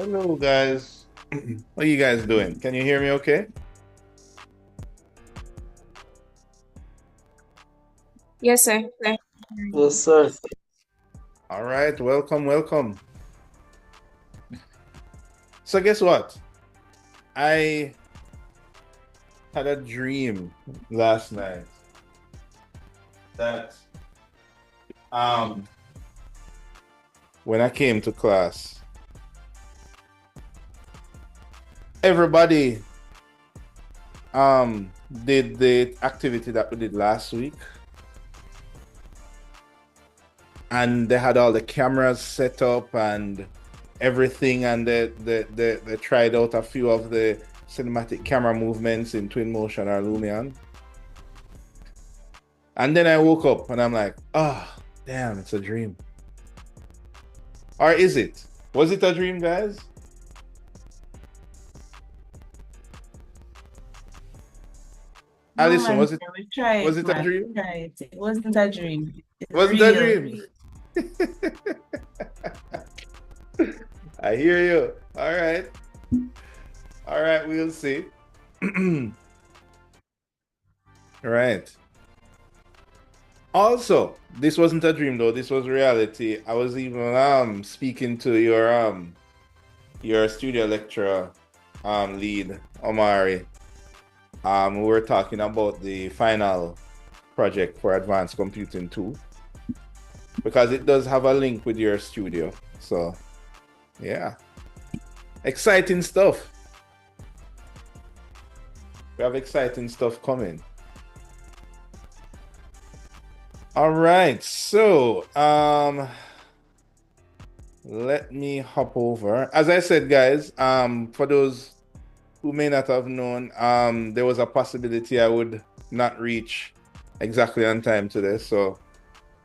Hello, guys. What are you guys doing? Can you hear me okay? Yes, sir. Yes, sir. All right, welcome, welcome. So, guess what? I had a dream last night that um when I came to class, everybody did the activity that we did last week, and they had all the cameras set up and everything, and they tried out a few of the cinematic camera movements in twin motion or Lumion. And then I woke up and I'm like, oh, damn, it's a dream. Or is it? Was it a dream, guys? No, Alison, man, we was tried, it a man. We dream? tried. It wasn't a dream. It's Wasn't a real. dream. I hear you. All right. All right, we'll see. All right. Also, this wasn't a dream though, this was reality. I was even speaking to your studio lecturer lead, Omari. We were talking about the final project for Advanced Computing 2 because it does have a link with your studio. So, yeah. Exciting stuff. We have exciting stuff coming. All right. So, let me hop over. As I said, guys, for those who may not have known, there was a possibility I would not reach exactly on time today. So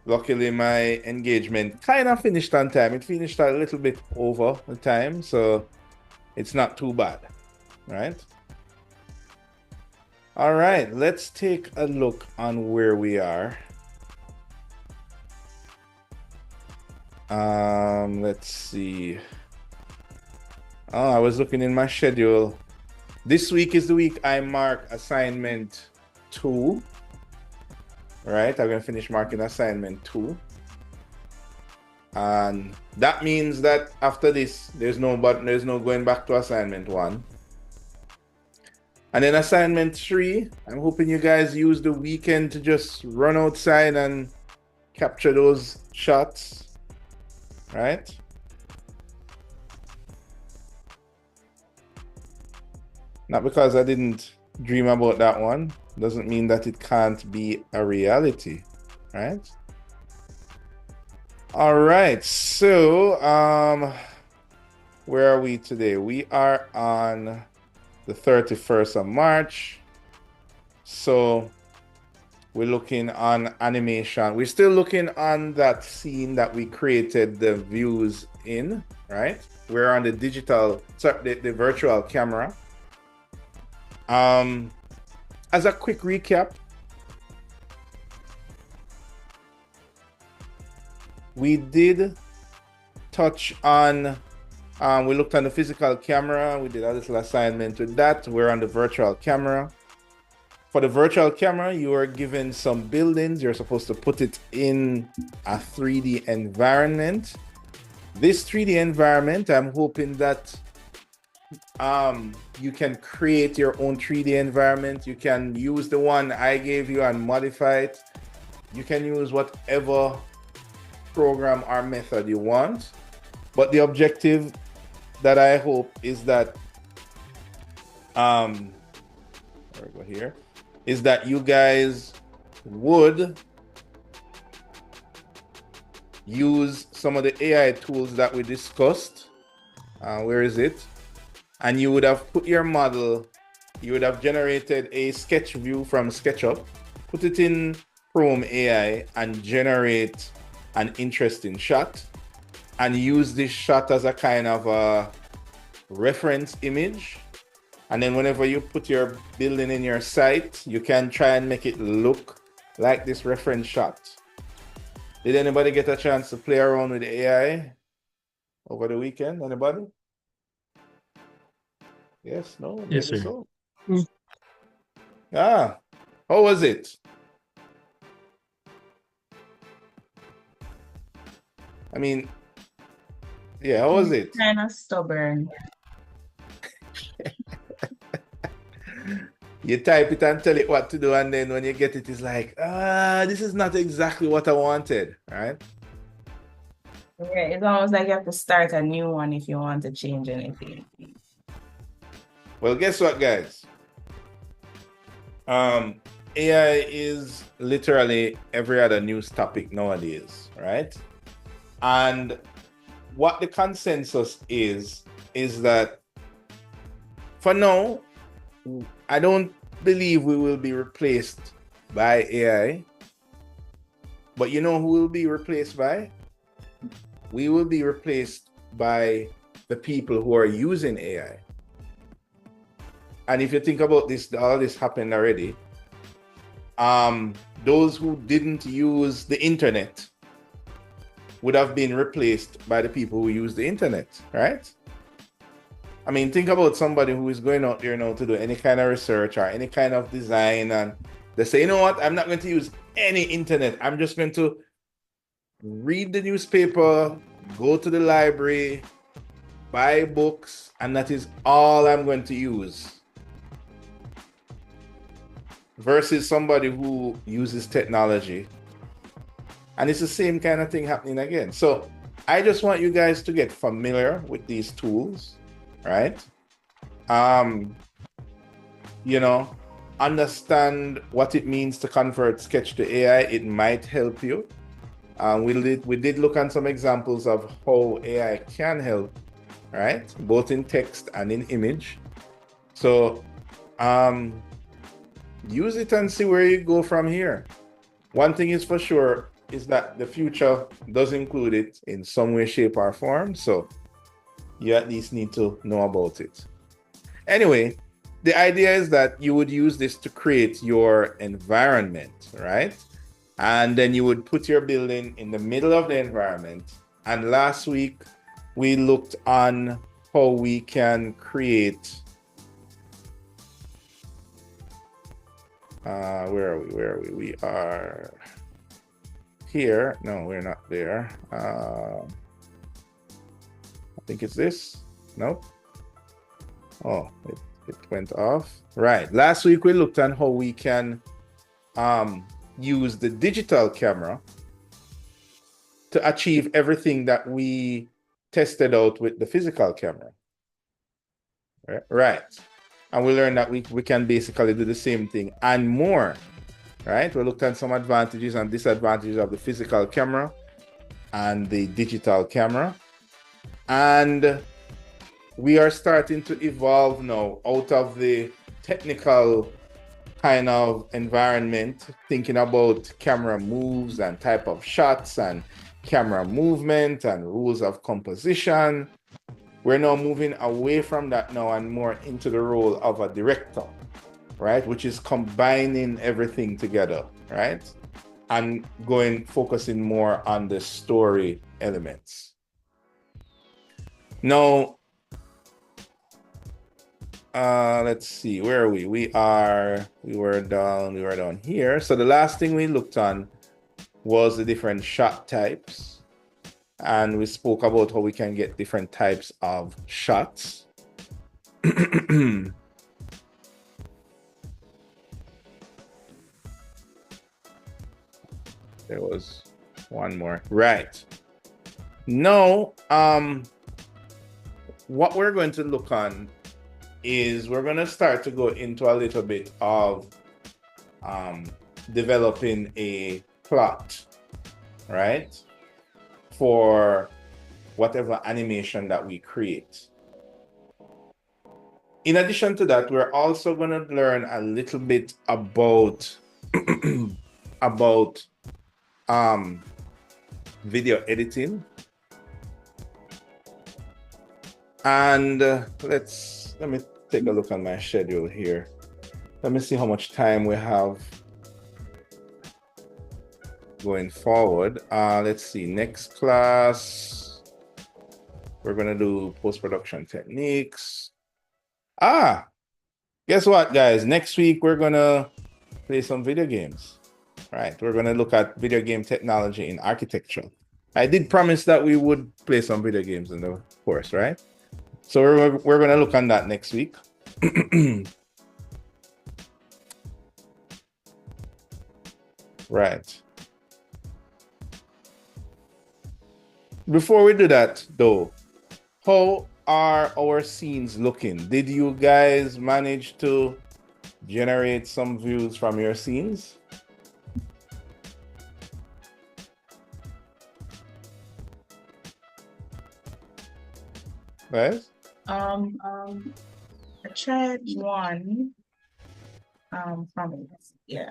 luckily my engagement kind of finished on time. It finished a little bit over the time, so it's not too bad, right? All right, let's take a look on where we are. Let's see. Oh, I was looking in my schedule. This week is the week I mark assignment 2. Right, I'm gonna finish marking assignment 2. And that means that after this, there's no going back to assignment 1. And then assignment 3, I'm hoping you guys use the weekend to just run outside and capture those shots. Right? Not because I didn't dream about that one, doesn't mean that it can't be a reality, right? All right, so where are we today? We are on the 31st of March. So we're looking on animation. We're still looking on that scene that we created the views in, right? We're on the digital, sorry, the virtual camera. As a quick recap, we did touch on, we looked on the physical camera. We did a little assignment with that. We're on the virtual camera. For the virtual camera, you are given some buildings. You're supposed to put it in a 3D environment. This 3D environment, I'm hoping that you can create your own 3D environment. You can use the one I gave you and modify it. You can use whatever program or method you want. But the objective that I hope is that there we go here, is that you guys would use some of the AI tools that we discussed. Where is it? And you would have put your model, you would have generated a sketch view from SketchUp, put it in Chrome AI and generate an interesting shot, and use this shot as a kind of a reference image. And then whenever you put your building in your site, you can try and make it look like this reference shot. Did anybody get a chance to play around with AI over the weekend? Anybody? Yes, no, Yes, maybe sir. so. Ah, how was it? I mean, yeah, how was it? Kind of stubborn. You type it and tell it what to do, and then when you get it, it's like, this is not exactly what I wanted, right? Yeah, it's almost like you have to start a new one if you want to change anything. Well, guess what, guys? AI is literally every other news topic nowadays, right? And what the consensus is that for now, I don't believe we will be replaced by AI. But you know who will be replaced by? We will be replaced by the people who are using AI. And if you think about this, all this happened already. Those who didn't use the internet would have been replaced by the people who use the internet, right? I mean, think about somebody who is going out there now to do any kind of research or any kind of design, and they say, you know what, I'm not going to use any internet. I'm just going to read the newspaper, go to the library, buy books, and that is all I'm going to use. Versus somebody who uses technology. And it's the same kind of thing happening again. So I just want you guys to get familiar with these tools, right? You know, understand what it means to convert Sketch to AI. It might help you. We did look at some examples of how AI can help, right? Both in text and in image. So use it and see where you go from here. One thing is for sure is that the future does include it in some way, shape, or form. So you at least need to know about it. Anyway, the idea is that you would use this to create your environment, right? And then you would put your building in the middle of the environment. And last week, we looked on how we can create where are we? We are here. No, we're not there. I think it's this. Nope. Oh, it went off. Right. Last week we looked at how we can use the digital camera to achieve everything that we tested out with the physical camera. Right. And we learned that we can basically do the same thing and more, right? We looked at some advantages and disadvantages of the physical camera and the digital camera. And we are starting to evolve now out of the technical kind of environment, thinking about camera moves and type of shots and camera movement and rules of composition. We're now moving away from that now and more into the role of a director, right? Which is combining everything together, right? And focusing more on the story elements. Now, let's see, where are we? We were down here. So the last thing we looked on was the different shot types. And we spoke about how we can get different types of shots. There was one more. Right. Now, what we're going to look on is we're going to start to go into a little bit of developing a plot, right? For whatever animation that we create. In addition to that, we're also going to learn a little bit about video editing. And let me take a look at my schedule here. Let me see how much time we have going forward. Let's see, next class, we're gonna do post-production techniques. Guess what, guys? Next week we're gonna play some video games. Right, we're gonna look at video game technology in architecture. I did promise that we would play some video games in the course, right? So we're gonna look on that next week. Right. Before we do that, though, how are our scenes looking? Did you guys manage to generate some views from your scenes? Guys? I tried one from it. Yeah.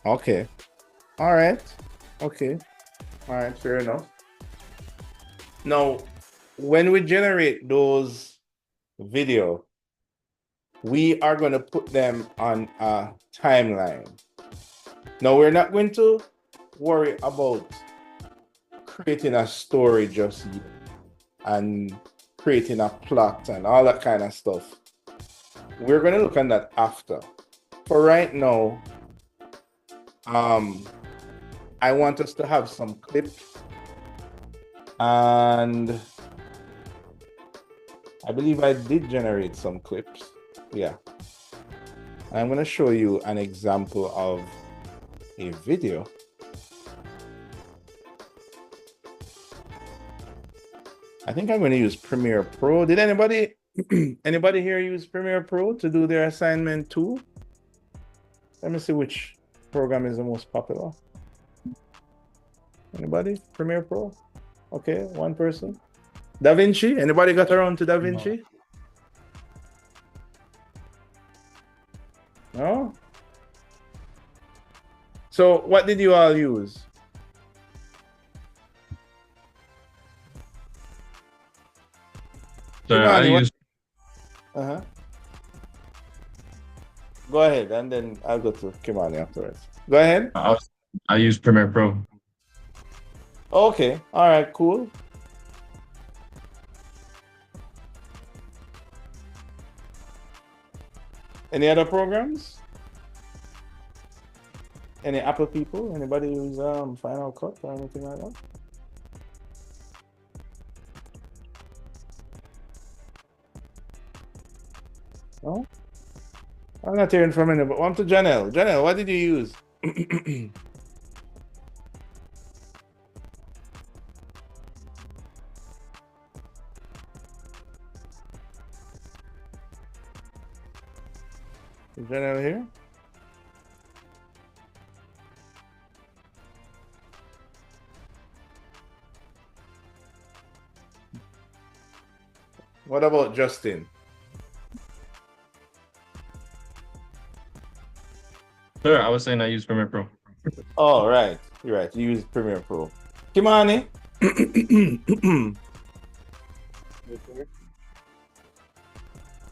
Okay. All right. Okay. All right, fair enough. Now, when we generate those video, we are going to put them on a timeline. Now, we're not going to worry about creating a story just yet and creating a plot and all that kind of stuff. We're going to look at that after. For right now, I want us to have some clips, and I believe I did generate some clips. Yeah. I'm going to show you an example of a video. I think I'm going to use Premiere Pro. Did anybody here use Premiere Pro to do their assignment too? Let me see which program is the most popular. Anybody? Premiere Pro? Okay, one person. DaVinci? Anybody got around to DaVinci? No? So what did you all use? So I use. Go ahead, and then I'll go to Kimani afterwards. Go ahead. I use Premiere Pro. Okay. All right. Cool. Any other programs? Any Apple people? Anybody use Final Cut or anything like that? No? I'm not hearing from anybody. On to Janelle. Janelle, what did you use? Is Janelle here? What about Justin? Sir, I was saying I use Premiere Pro. Oh, right. You're right. You use Premiere Pro. Kimani?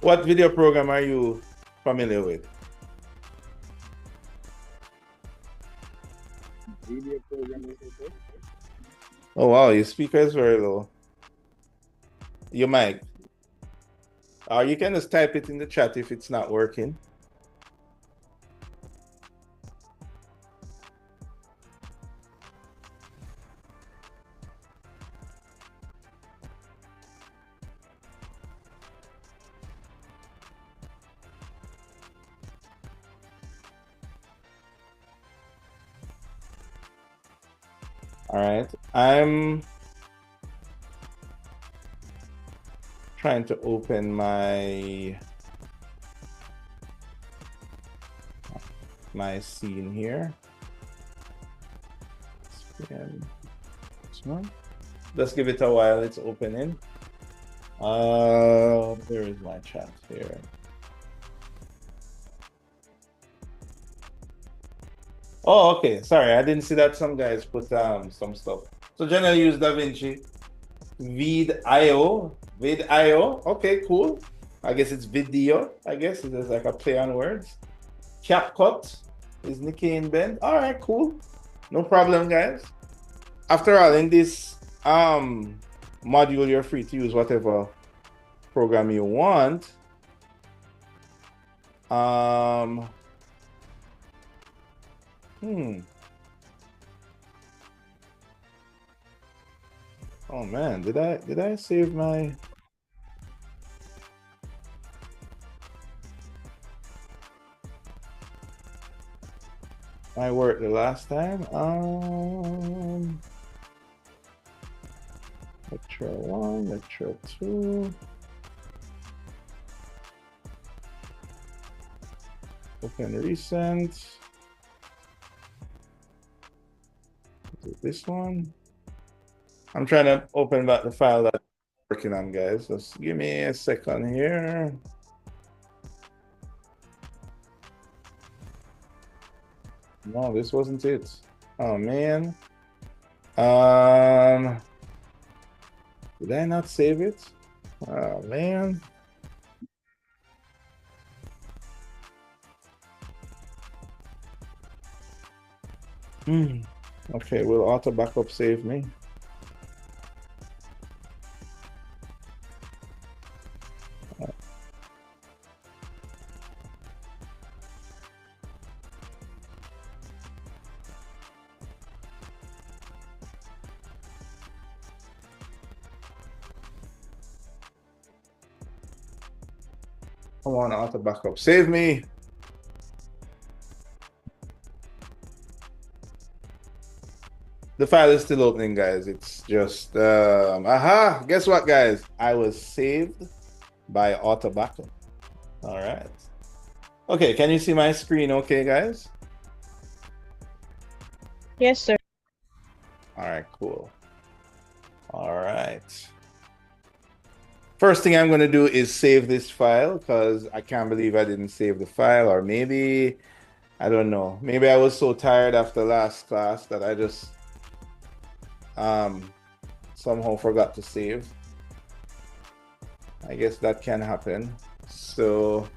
What video program are you familiar with? Video program is okay. Oh, wow. Your speaker is very low. Your mic. You can just type it in the chat if it's not working. All right, I'm trying to open my scene here. Let's give it a while. It's opening. Where is my chat here? Oh, okay. Sorry, I didn't see that some guys put some stuff. So generally use DaVinci. Vid.io. Okay, cool. I guess it's video. I guess it's like a play on words. CapCut is Nikki and Ben. All right, cool. No problem, guys. After all, in this module, you're free to use whatever program you want. Oh man, did I save my work the last time? Lecture 1, lecture 2. Open recent. This one. I'm trying to open back the file that I'm working on, guys. Just give me a second here. No, this wasn't it. Oh man. Did I not save it? Oh man. Okay, will auto backup save me? Come on, auto backup, save me. The file is still opening, guys. It's just, aha, guess what, guys? I was saved by auto backup. All right. Okay, can you see my screen okay, guys? Yes, sir. All right, cool. All right. First thing I'm going to do is save this file because I can't believe I didn't save the file, or maybe, I don't know. Maybe I was so tired after last class that I just somehow forgot to save. I guess that can happen. So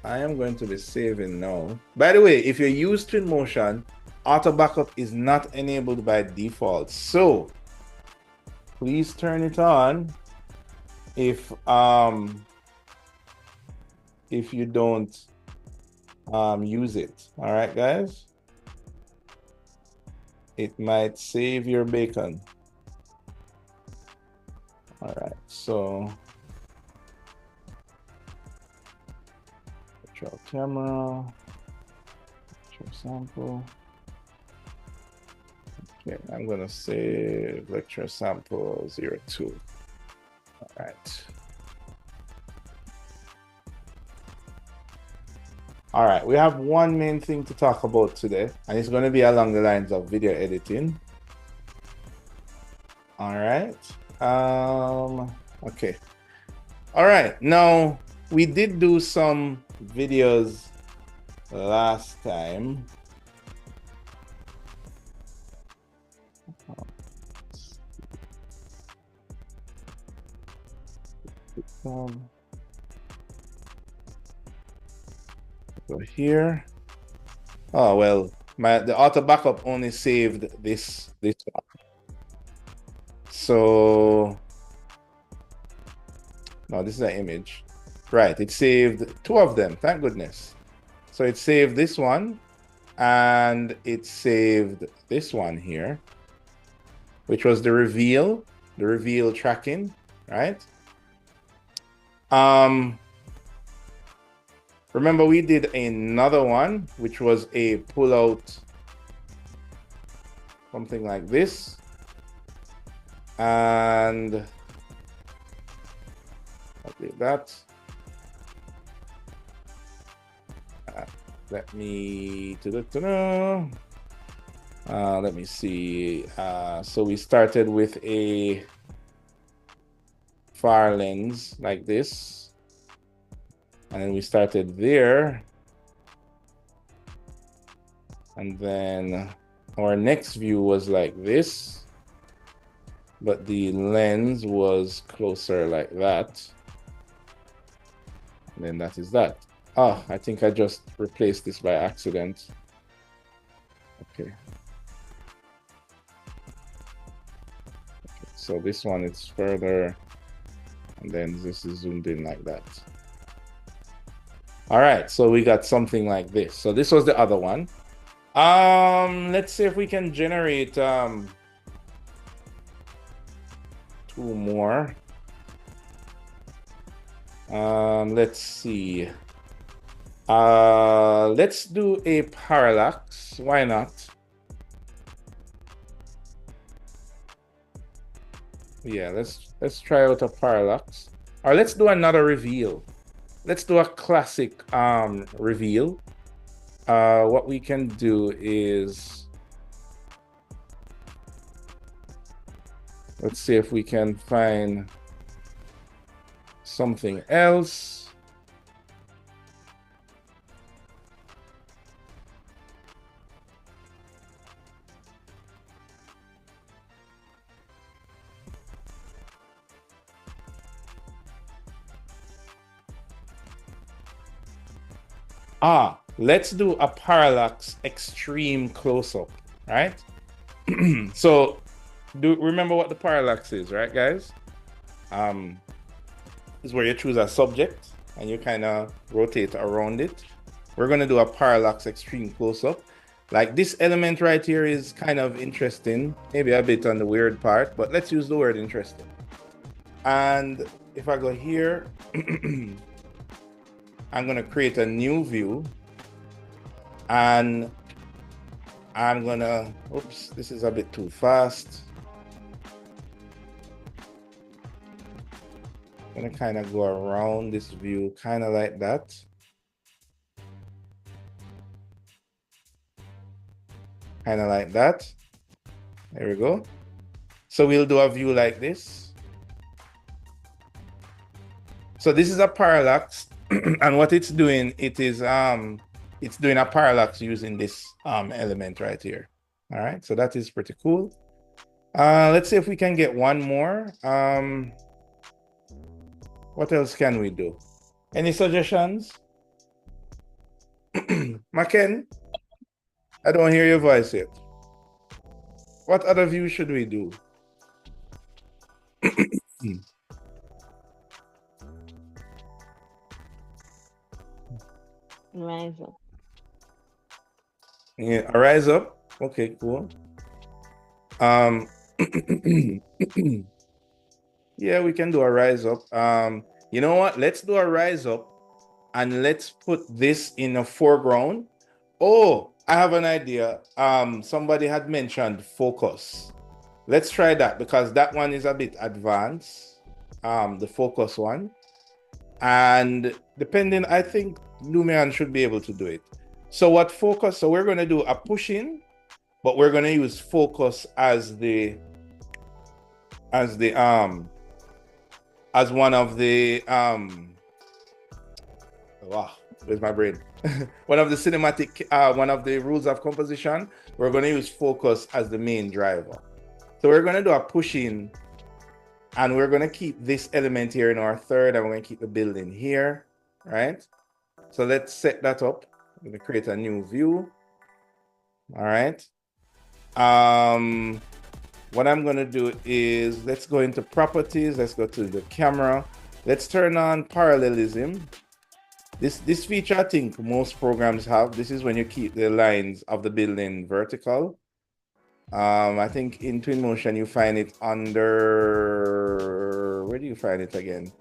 I am going to be saving now. By the way, if you use Twinmotion, auto backup is not enabled by default. So please turn it on if you don't use it. All right, guys. It might save your bacon. All right, so virtual camera, virtual sample. Okay, I'm gonna save lecture sample 02. All right. All right, we have one main thing to talk about today, and it's going to be along the lines of video editing. All right. Okay. All right. Now, we did do some videos last time. So here, oh well, the auto backup only saved this one. So no, this is an image, right? It saved two of them. Thank goodness. So it saved this one, and it saved this one here, which was the reveal tracking, right? Remember, we did another one, which was a pull out, something like this. And update that. Let me let me see. So we started with a far lens like this. And then we started there. And then our next view was like this, but the lens was closer like that. And then that is that. Oh, I think I just replaced this by accident. Okay. So this one is further And then this is zoomed in like that. All right, so we got something like this. So this was the other one. Let's see if we can generate 2 more. Let's see. Let's do a parallax. Why not? Yeah, let's try out a parallax. Or let's do another reveal. Let's do a classic reveal. What we can do is, let's see if we can find something else. Let's do a parallax extreme close-up, right? So remember what the parallax is, right, guys? Is where you choose a subject and you kind of rotate around it. We're going to do a parallax extreme close-up. Like this element right here is kind of interesting, maybe a bit on the weird part, but let's use the word interesting. And if I go here, I'm going to create a new view, and I'm going to, oops, this is a bit too fast. I'm going to kind of go around this view, kind of like that. Kind of like that. There we go. So we'll do a view like this. So this is a parallax. And what it's doing, it's doing a parallax using this element right here. All right, so that is pretty cool. Let's see if we can get one more. What else can we do? Any suggestions? Maken, I don't hear your voice yet. What other view should we do? Rise up. Yeah, rise up. Okay, cool. Yeah, we can do a rise up. You know what? Let's do a rise up and let's put this in a foreground. Oh, I have an idea. Somebody had mentioned focus. Let's try that because that one is a bit advanced. The focus one. And depending, I think Lumion should be able to do it. So what focus? So we're going to do a push in, but we're going to use focus as one of the wow, where's my brain? One of the cinematic, one of the rules of composition. We're going to use focus as the main driver. So we're going to do a push in, and we're going to keep this element here in our third, and we're going to keep the building here, right? So let's set that up. I'm going to create a new view. All right. What I'm going to do is let's go into properties. Let's go to the camera. Let's turn on parallelism. This feature, I think most programs have. This is when you keep the lines of the building vertical. I think in Twinmotion you find it under, where do you find it again?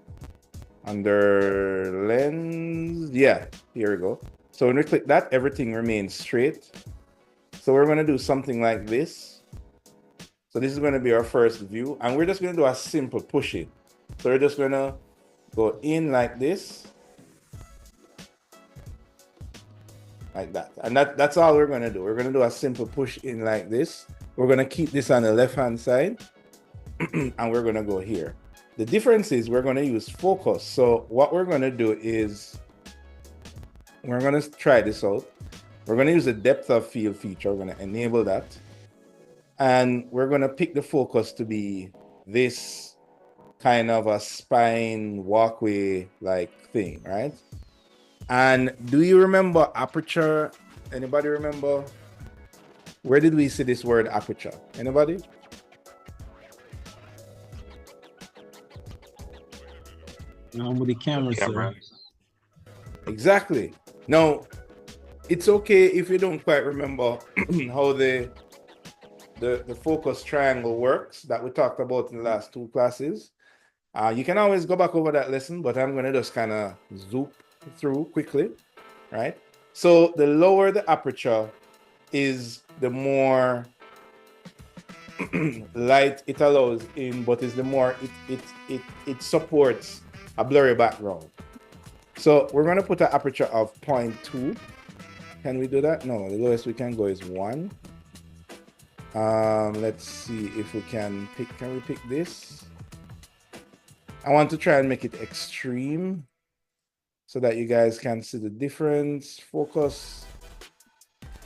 Under lens. Yeah, here we go. So when we click that, everything remains straight. So we're going to do something like this. So this is going to be our first view, and we're just going to do a simple push in. So we're just going to go in like this, like that, and that's all we're going to do. We're going to do a simple push in like this. We're going to keep this on the left hand side, and we're going to go here. The difference is we're going to use focus. So what we're going to do is we're going to try this out. We're going to use the depth of field feature. We're going to enable that. And we're going to pick the focus to be this kind of a spine walkway like thing, right? And do you remember aperture? Anybody remember? Where did we see this word aperture? Anybody? with the camera, Camera. sir. Exactly. Now, it's okay if you don't quite remember how the focus triangle works that we talked about in the last two classes. You can always go back over that lesson, but I'm going to just kind of zoom through quickly, right? So the lower the aperture is, the more light it allows in, but is the more it supports a blurry background. So we're going to put an aperture of 0.2. Can we do that? No, the lowest we can go is 1. Let's see if we can pick. Can we pick this? I want to try and make it extreme so that you guys can see the difference. Focus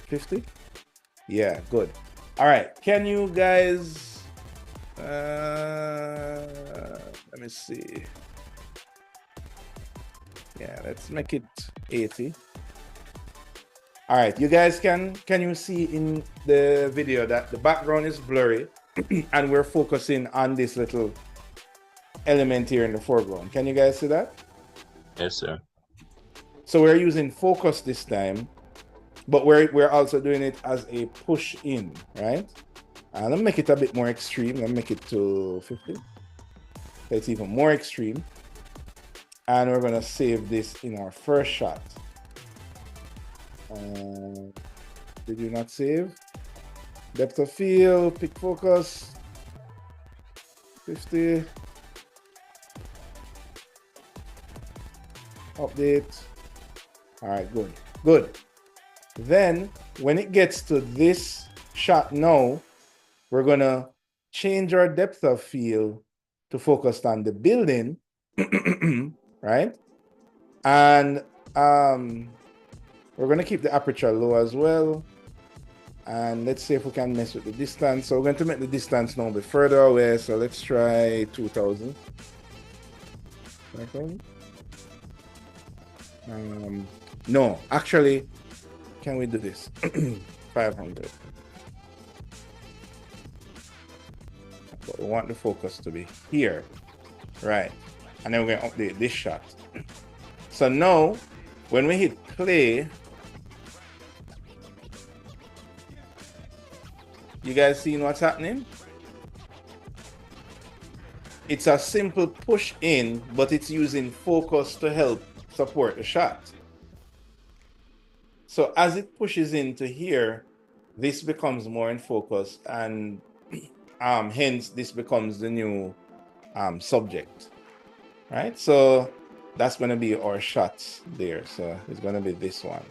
50. Yeah, good. All right. Can you guys let me see. Yeah, let's make it 80. All right, you guys can you see in the video that the background is blurry and we're focusing on this little element here in the foreground. Can you guys see that? Yes, sir. So we're using focus this time, but we're also doing it as a push in, right? Let me make it a bit more extreme. Let me make it to 50. So it's even more extreme. And we're gonna save this in our first shot. Did you not save? Depth of field, pick focus, 50. Update. All right, good. Then when it gets to this shot now, we're gonna change our depth of field to focus on the building, right? And we're gonna keep the aperture low as well. And let's see if we can mess with the distance. So we're going to make the distance now a bit further away. So let's try 2000. No, actually, can we do this? 500. But we want the focus to be here, right? And then we're going to update this shot. So now, when we hit play, you guys seeing what's happening? It's a simple push in, but it's using focus to help support the shot. So as it pushes into here, this becomes more in focus, and hence this becomes the new subject, right? So that's going to be our shots there. So it's going to be this one.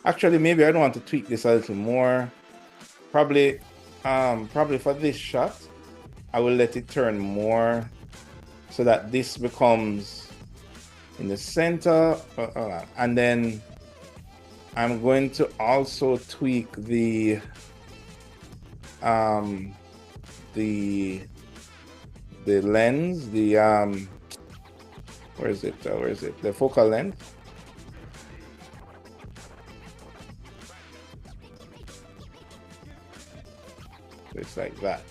Actually, maybe I don't want to tweak this a little more. Probably for this shot, I will let it turn more so that this becomes in the center. And then I'm going to also tweak the lens, where is it? The focal length. It's like that.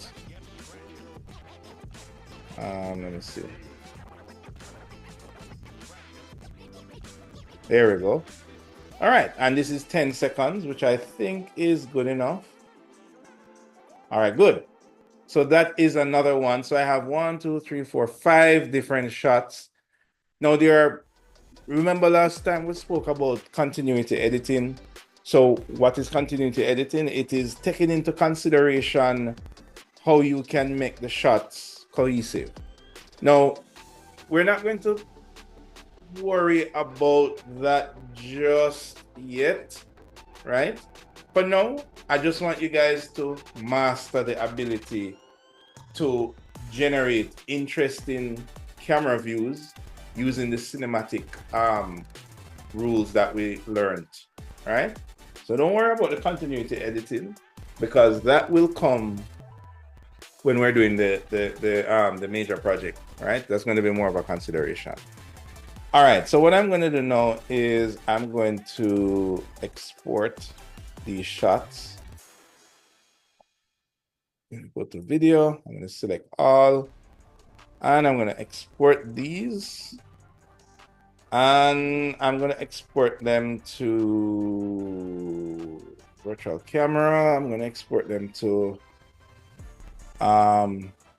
Let me see. There we go. All right, and this is 10 seconds, which I think is good enough. All right, good. So that is another one. So I have 1, 2, 3, 4, 5 different shots. Now remember last time we spoke about continuity editing. So what is continuity editing? It is taking into consideration how you can make the shots cohesive. Now, we're not going to worry about that just yet, right? For now, I just want you guys to master the ability to generate interesting camera views using the cinematic rules that we learned, right? So don't worry about the continuity editing, because that will come when we're doing the major project, right? That's going to be more of a consideration. All right, so what I'm going to do now is I'm going to export these shots. Go to video, I'm going to select all, and I'm going to export these. And I'm going to export them to virtual camera. I'm going to export them to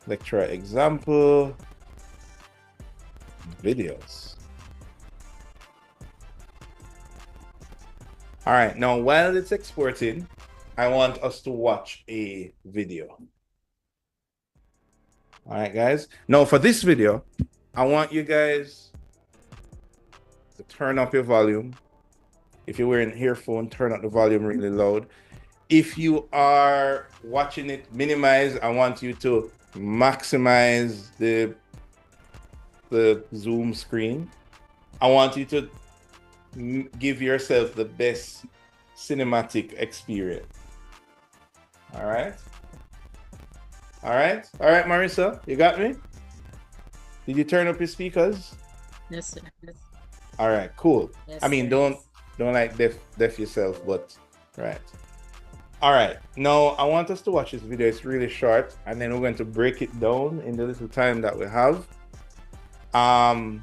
lecture example videos. All right, now while it's exporting, I want us to watch a video. All right, guys. Now for this video, I want you guys to turn up your volume. If you're wearing earphone, turn up the volume really loud. If you are watching it minimize, I want you to maximize the Zoom screen. I want you to give yourself the best cinematic experience. All right. All right. All right, Marissa, you got me? Did you turn up your speakers? Yes, sir. Yes. All right, cool. Yes, I mean, sir. don't like deaf yourself, but right. All right, now I want us to watch this video. It's really short, and then we're going to break it down in the little time that we have. And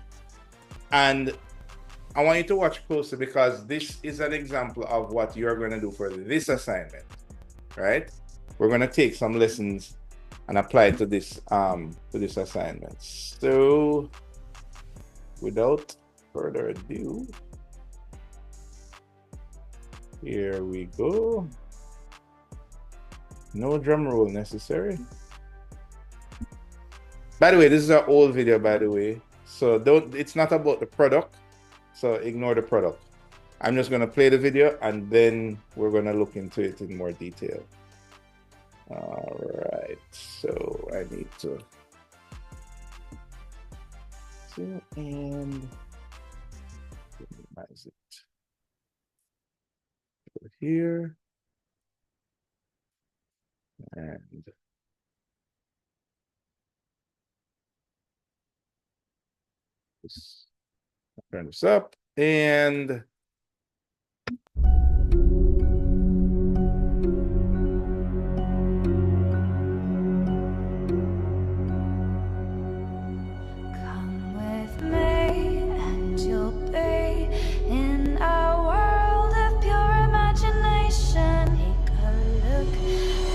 I want you to watch closely because this is an example of what you're going to do for this assignment, right? We're going to take some lessons and apply it to this assignment. So without further ado, here we go. No drum roll necessary. By the way, this is an old video, by the way. So it's not about the product. So ignore the product. I'm just going to play the video and then we're going to look into it in more detail. All right. So I need to zoom and minimize it. Go here. And just turn this up and come with me and you'll be in a world of pure imagination. Take a look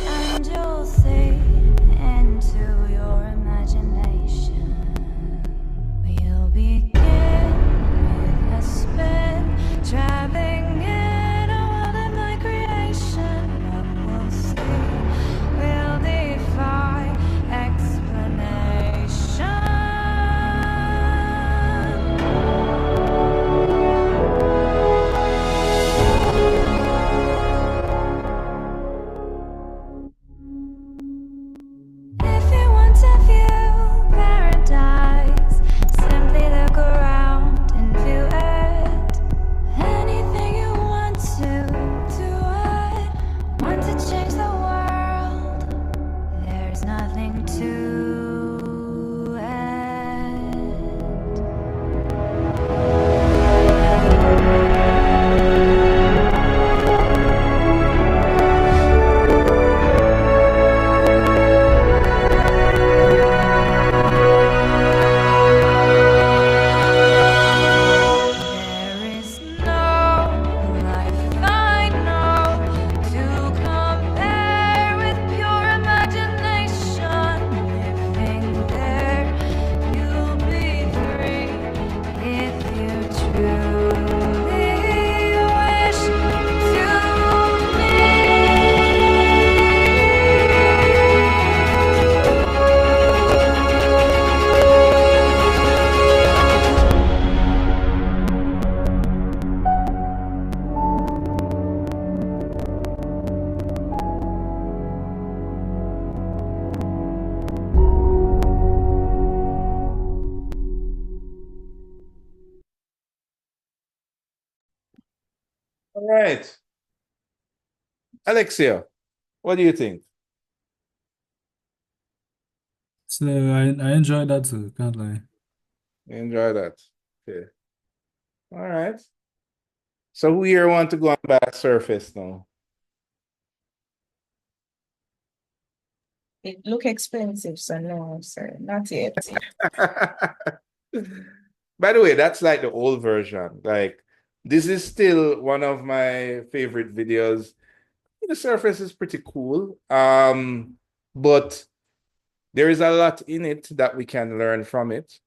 and you'll see into your imagination. We'll begin with a spin, traveling in a world of my creation. What we'll see will defy explanation. If you want to view paradise, simply look around and view it. Anything you want to do it. Want to change the world? There's nothing to it. There is no life I know to compare with pure imagination. Living there, you'll be free if you truly wish all right. Alexia, what do you think? So I enjoyed that too, can't lie. You enjoy that? Okay. All right. So who here want to go on back surface now? It look expensive, so no, sir, not yet. By the way, that's like the old version. Like, this is still one of my favorite videos. The surface is pretty cool. But there is a lot in it that we can learn from it.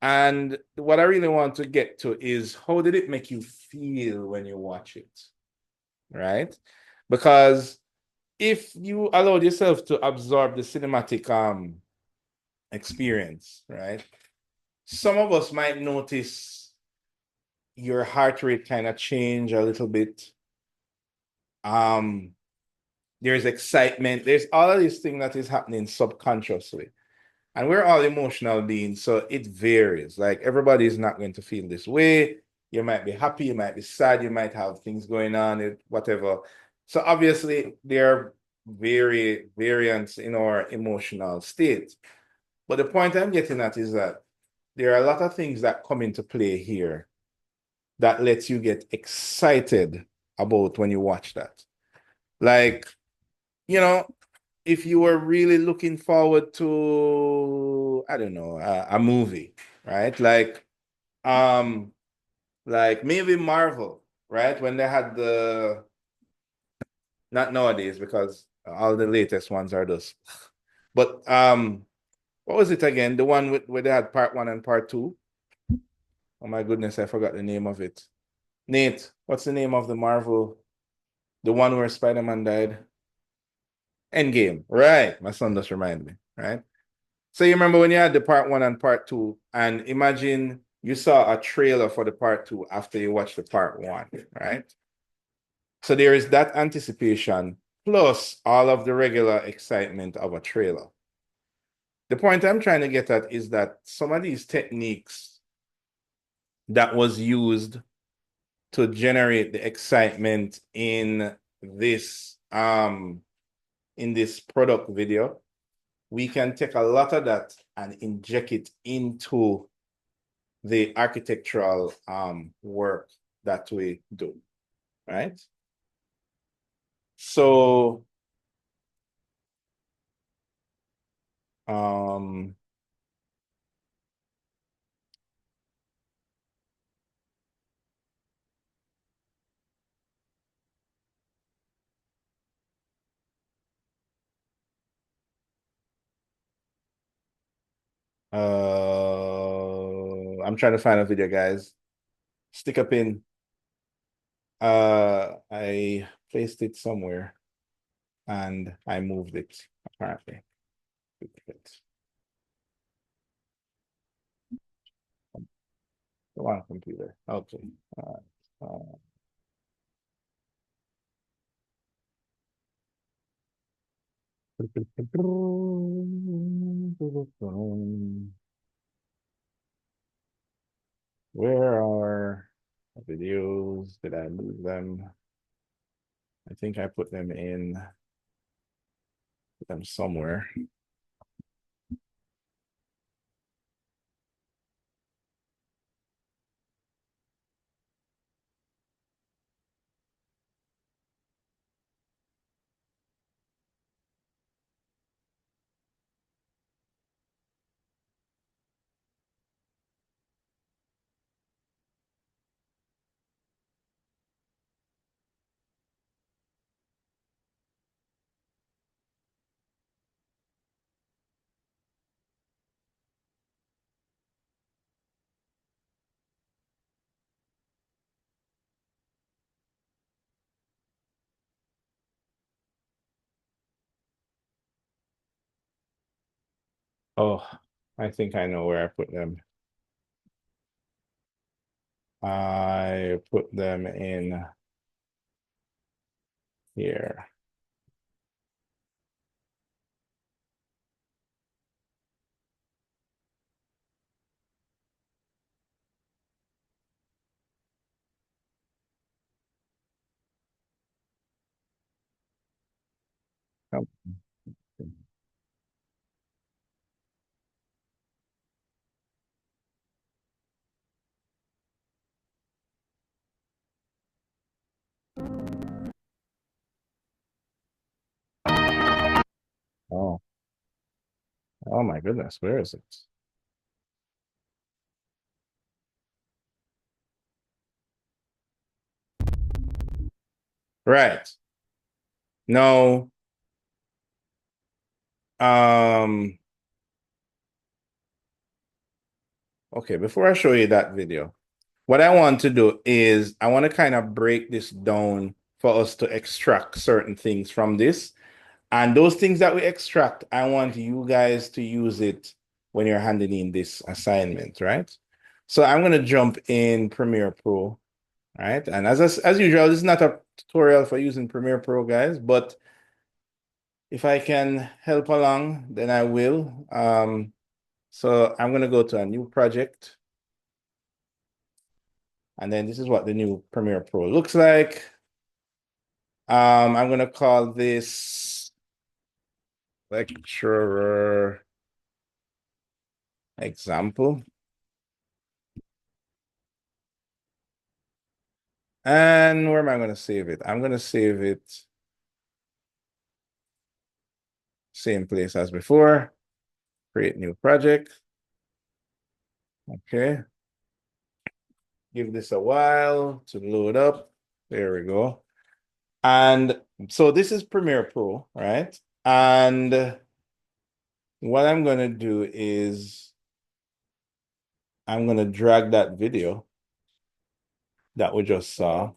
And what I really want to get to is, how did it make you feel when you watch it? Right? Because if you allowed yourself to absorb the cinematic experience, right? Some of us might notice your heart rate kind of change a little bit. There's excitement. There's all of these things that is happening subconsciously. And we're all emotional beings, so it varies. Like, everybody is not going to feel this way. You might be happy, you might be sad, you might have things going on, whatever. So obviously there are variants in our emotional state. But the point I'm getting at is that there are a lot of things that come into play here that lets you get excited about when you watch that. Like, you know, if you were really looking forward to, I don't know, a movie, right? Like maybe Marvel, right? When they had not nowadays, because all the latest ones are those. But what was it again? The one where they had part 1 and part 2. Oh my goodness, I forgot the name of it. Nate, what's the name of the Marvel? The one where Spider-Man died? Endgame, right? My son just reminded me, right? So you remember when you had the part 1 and part 2, and imagine you saw a trailer for the part 2 after you watched the part 1, right? So there is that anticipation plus all of the regular excitement of a trailer. The point I'm trying to get at is that some of these techniques that was used to generate the excitement in this product video, we can take a lot of that and inject it into the architectural work that we do, right? So I'm trying to find a video, guys. Stick a pin. I placed it somewhere and I moved it, apparently. The one computer. Okay. Where are the videos? Did I move them? I think I put them somewhere. Oh, I think I know where I put them. I put them in here. Oh. Oh, oh my goodness, where is it? Right. Now, okay, before I show you that video, what I want to do is I want to kind of break this down for us to extract certain things from this. And those things that we extract, I want you guys to use it when you're handing in this assignment, right? So I'm going to jump in Premiere Pro, right? And as usual, this is not a tutorial for using Premiere Pro, guys, but if I can help along, then I will. So I'm going to go to a new project. And then this is what the new Premiere Pro looks like. I'm going to call this lecturer example. And where am I going to save it? I'm going to save it same place as before. Create new project. Okay. Give this a while to load up. There we go. And so this is Premiere Pro, right? And what I'm going to do is I'm going to drag that video that we just saw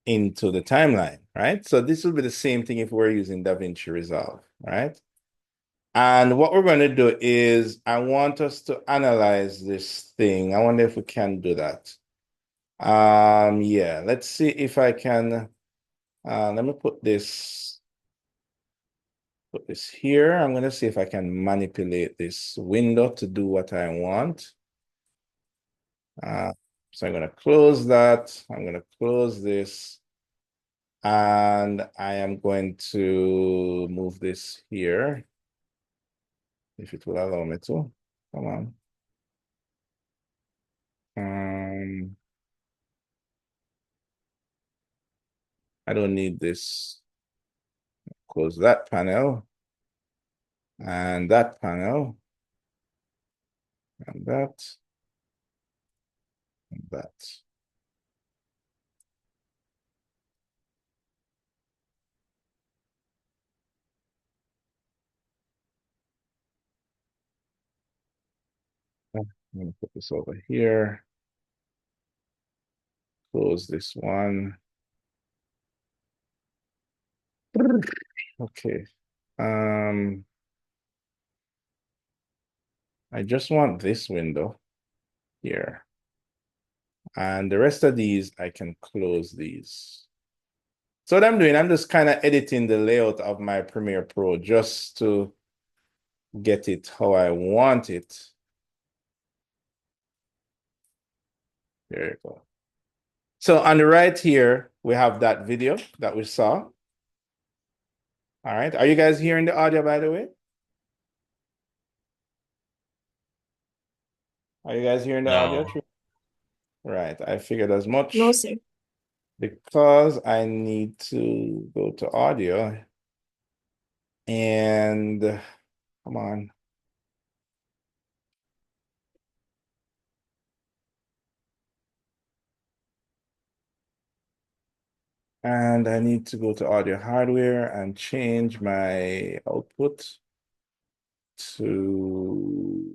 into the timeline, right? So this will be the same thing if we're using DaVinci Resolve, right? And what we're going to do is I want us to analyze this thing. I wonder if we can do that. Yeah, let's see if I can. Let me put this here. I'm going to see if I can manipulate this window to do what I want. So I'm going to close that. I'm going to close this. And I am going to move this here, if it will allow me to. Come on. I don't need this. Close that panel. And that panel. And that. And that. I'm going to put this over here. Close this one. Okay. I just want this window here. And the rest of these, I can close these. So what I'm doing, I'm just kind of editing the layout of my Premiere Pro just to get it how I want it. There you go. So on the right here, we have that video that we saw. All right. Are you guys hearing the audio, by the way? Are you guys hearing the audio? Right. I figured as much. No, sir. Because I need to go to audio. And come on. And I need to go to audio hardware and change my output to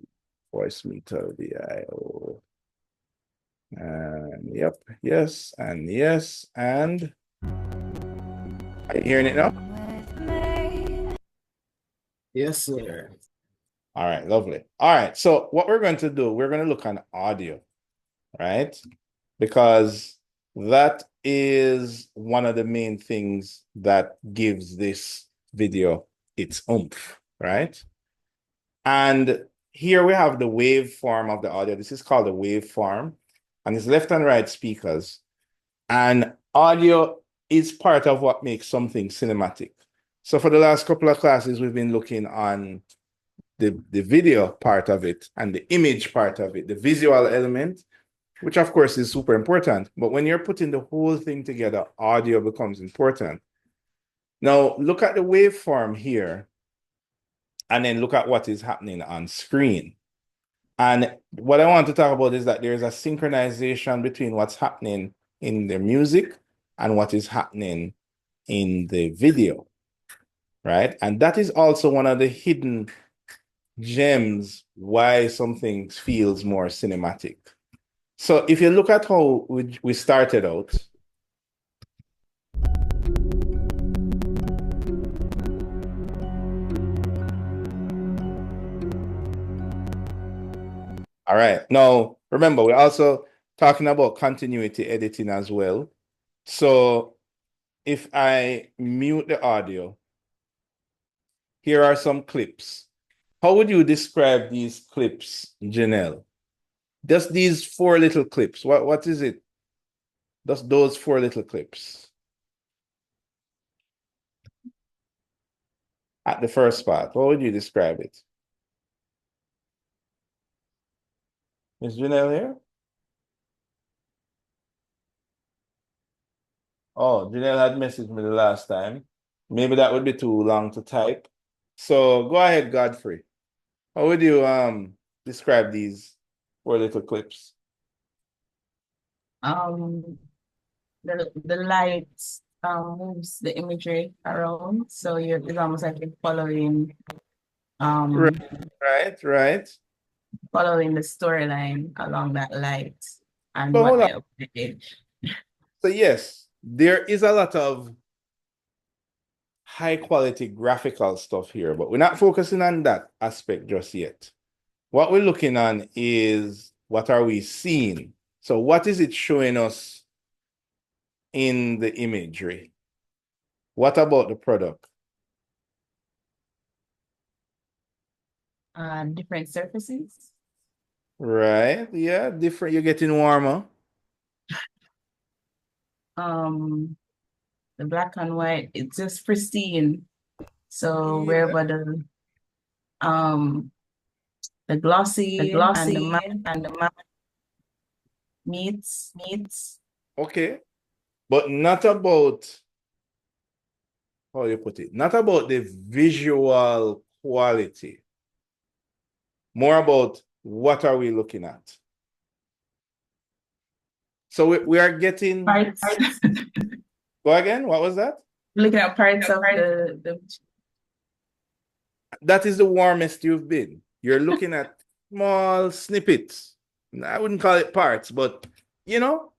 voice meter VIO. And yep, yes, and yes, and are you hearing it now? Yes, sir. All right, lovely. All right, so what we're going to do, we're going to look on audio, right? Because that is one of the main things that gives this video its oomph, right? And here we have the waveform of the audio. This is called the waveform, and it's left and right speakers. And audio is part of what makes something cinematic. So for the last couple of classes, we've been looking on the video part of it and the image part of it, the visual element, which of course is super important. But when you're putting the whole thing together, audio becomes important. Now, look at the waveform here, and then look at what is happening on screen. And what I want to talk about is that there's a synchronization between what's happening in the music and what is happening in the video, right? And that is also one of the hidden gems why something feels more cinematic. So if you look at how we started out, all right. Now, remember, we're also talking about continuity editing as well. So if I mute the audio, here are some clips. How would you describe these clips, Janelle? Just these 4 little clips. What is it? Just those 4 little clips. At the first part, how would you describe it? Is Janelle here? Oh, Janelle had messaged me the last time. Maybe that would be too long to type. So go ahead, Godfrey. How would you describe these 4 little clips? The light moves the imagery around, so it's almost like you're following Right. following the storyline along that light and So what hold on. they updated. So yes, there is a lot of high quality graphical stuff here, but we're not focusing on that aspect just yet. What we're looking on is what are we seeing? So what is it showing us in the imagery? What about the product? Different surfaces. Right, yeah, different. You're getting warmer. The black and white, it's just pristine. So Yeah. wherever the glossy and the matte meets. Okay, but not about, how do you put it? Not about the visual quality. More about what are we looking at? So we are getting Parts. Go again. What was that? Looking at parts of the That is the warmest you've been. You're looking at small snippets. I wouldn't call it parts, but you know.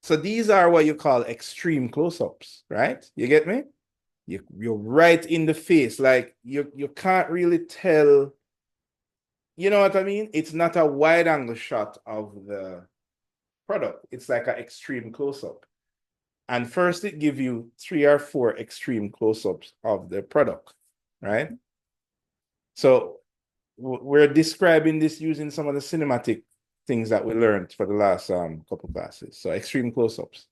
So these are what you call extreme close-ups, right? You get me? You're right in the face, like you can't really tell. You know what I mean? It's not a wide angle shot of the product. It's like an extreme close-up. And first it gives you 3 or 4 extreme close-ups of the product, right? So we're describing this using some of the cinematic things that we learned for the last couple classes. So extreme close-ups.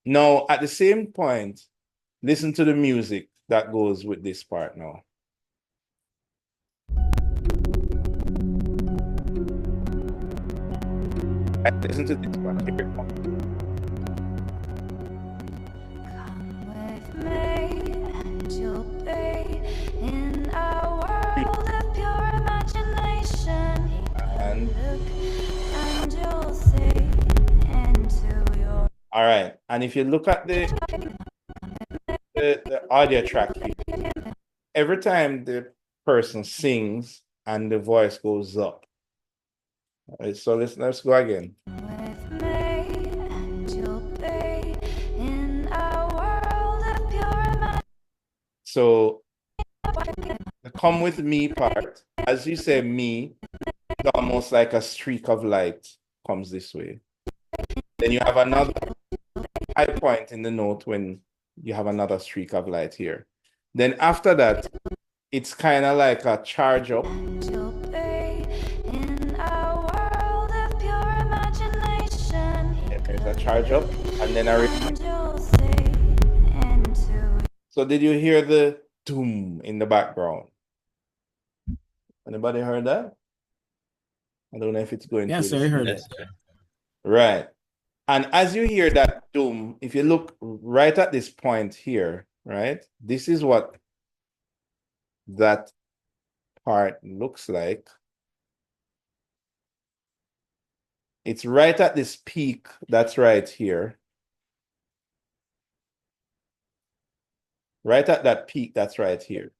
Now, at the same point, listen to the music that goes with this part now. Listen to this part. Here it comes. Come with me, and you'll be in a world of pure imagination. And Look, and you'll see into your. all right. And if you look at the audio track here, every time the person sings and the voice goes up. All right, so let's go again. With me, and you'll be in a world of pure So the come with me part, as you say me, it's almost like a streak of light comes this way. Then you have another high point in the note when you have another streak of light here. Then after that, it's kind of like a charge up. And you'll be in a world of pure imagination. There's a charge up, and then a And you'll see into. So did you hear the doom in the background? Anybody heard that? I don't know if it's going Yes, through sir, I the heard speakers. it. Right. And as you hear that doom, if you look right at this point here, right, this is what that part looks like. It's right at this peak that's right here. Right at that peak, that's right here.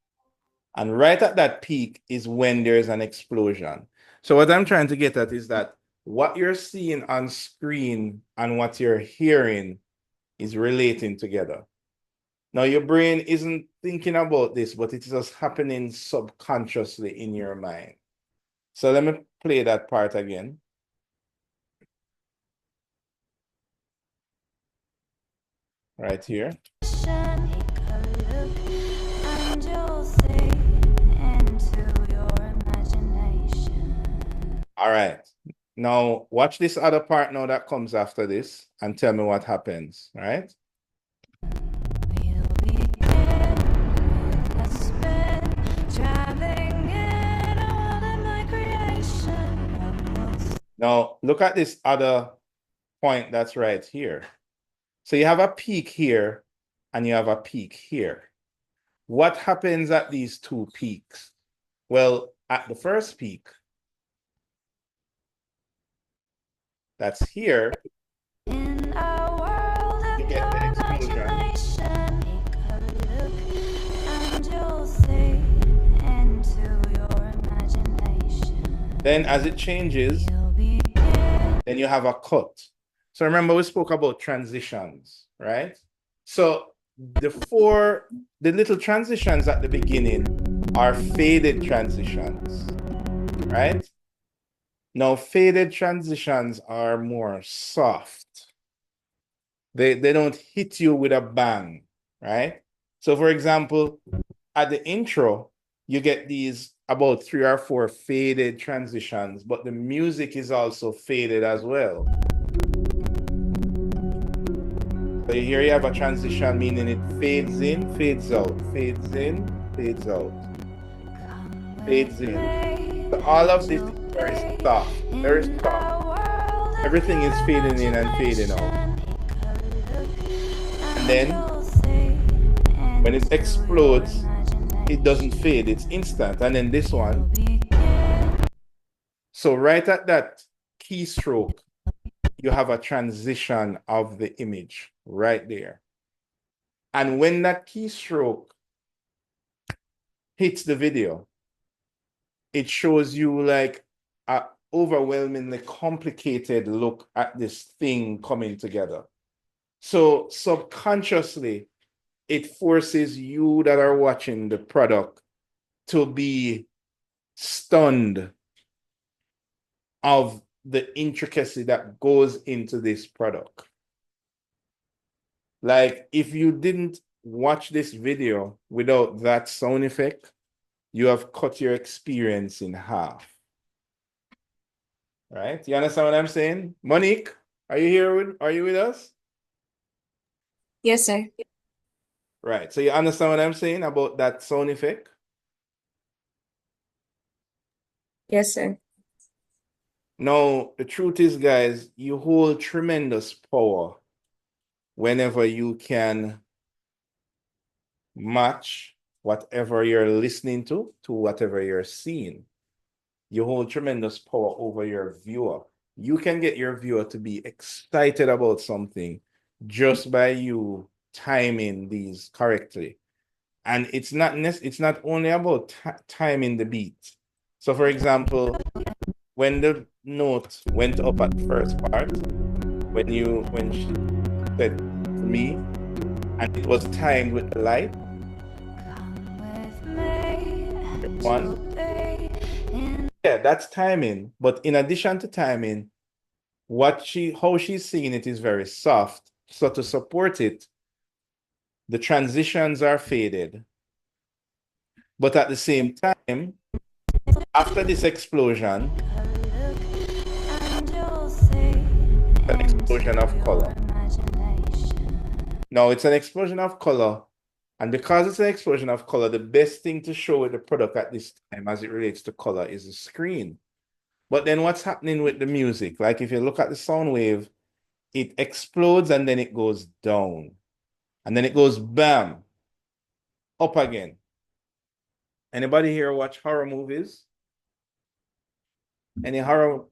And right at that peak is when there's an explosion. So what I'm trying to get at is that what you're seeing on screen and what you're hearing is relating together. Now, your brain isn't thinking about this, but it is just happening subconsciously in your mind. So let me play that part again. Right here. And you'll see into your imagination. All right. Now, watch this other part now that comes after this and tell me what happens, right? We'll begin with a spin, traveling in a world of my creation. What will Now, look at this other point that's right here. So you have a peak here and you have a peak here. What happens at these two peaks? Well, at the first peak, that's here, in a world of you get the pure explosion. imagination, take a look, and you'll see into your imagination. Then as it changes, You'll begin. then you have a cut. So remember we spoke about transitions, right? So the little transitions at the beginning are faded transitions, right? Now faded transitions are more soft. They don't hit you with a bang, right? So for example, at the intro, you get these about 3 or 4 faded transitions, but the music is also faded as well. So here you have a transition, meaning it fades in, fades out, fades in, fades out, fades in. So all of this is very soft, very soft. Everything is fading in and fading out. And then when it explodes, it doesn't fade, it's instant. And then this one. So right at that keystroke, you have a transition of the image right there. And when that keystroke hits the video, it shows you like an overwhelmingly complicated look at this thing coming together. So subconsciously, it forces you that are watching the product to be stunned of the intricacy that goes into this product. Like if you didn't watch this video without that sound effect, you have cut your experience in half. Right? You understand what I'm saying? Monique, are you with us? Yes, sir. Right. So you understand what I'm saying about that sound effect? Yes, sir. Now, the truth is, guys, you hold tremendous power whenever you can match whatever you're listening to whatever you're seeing. You hold tremendous power over your viewer. You can get your viewer to be excited about something just by you timing these correctly. And it's not only about timing the beat. So for example, when the note went up at the first part, when she said to me, and it was timed with the light, one, yeah, that's timing. But in addition to timing, how she's singing it is very soft. So to support it, the transitions are faded. But at the same time, after this explosion, an explosion of color. Now it's an explosion of color. And because it's an explosion of color, the best thing to show with the product at this time as it relates to color is the screen. But then what's happening with the music? Like if you look at the sound wave, it explodes and then it goes down. And then it goes bam, up again. Anybody here watch horror movies? Any horror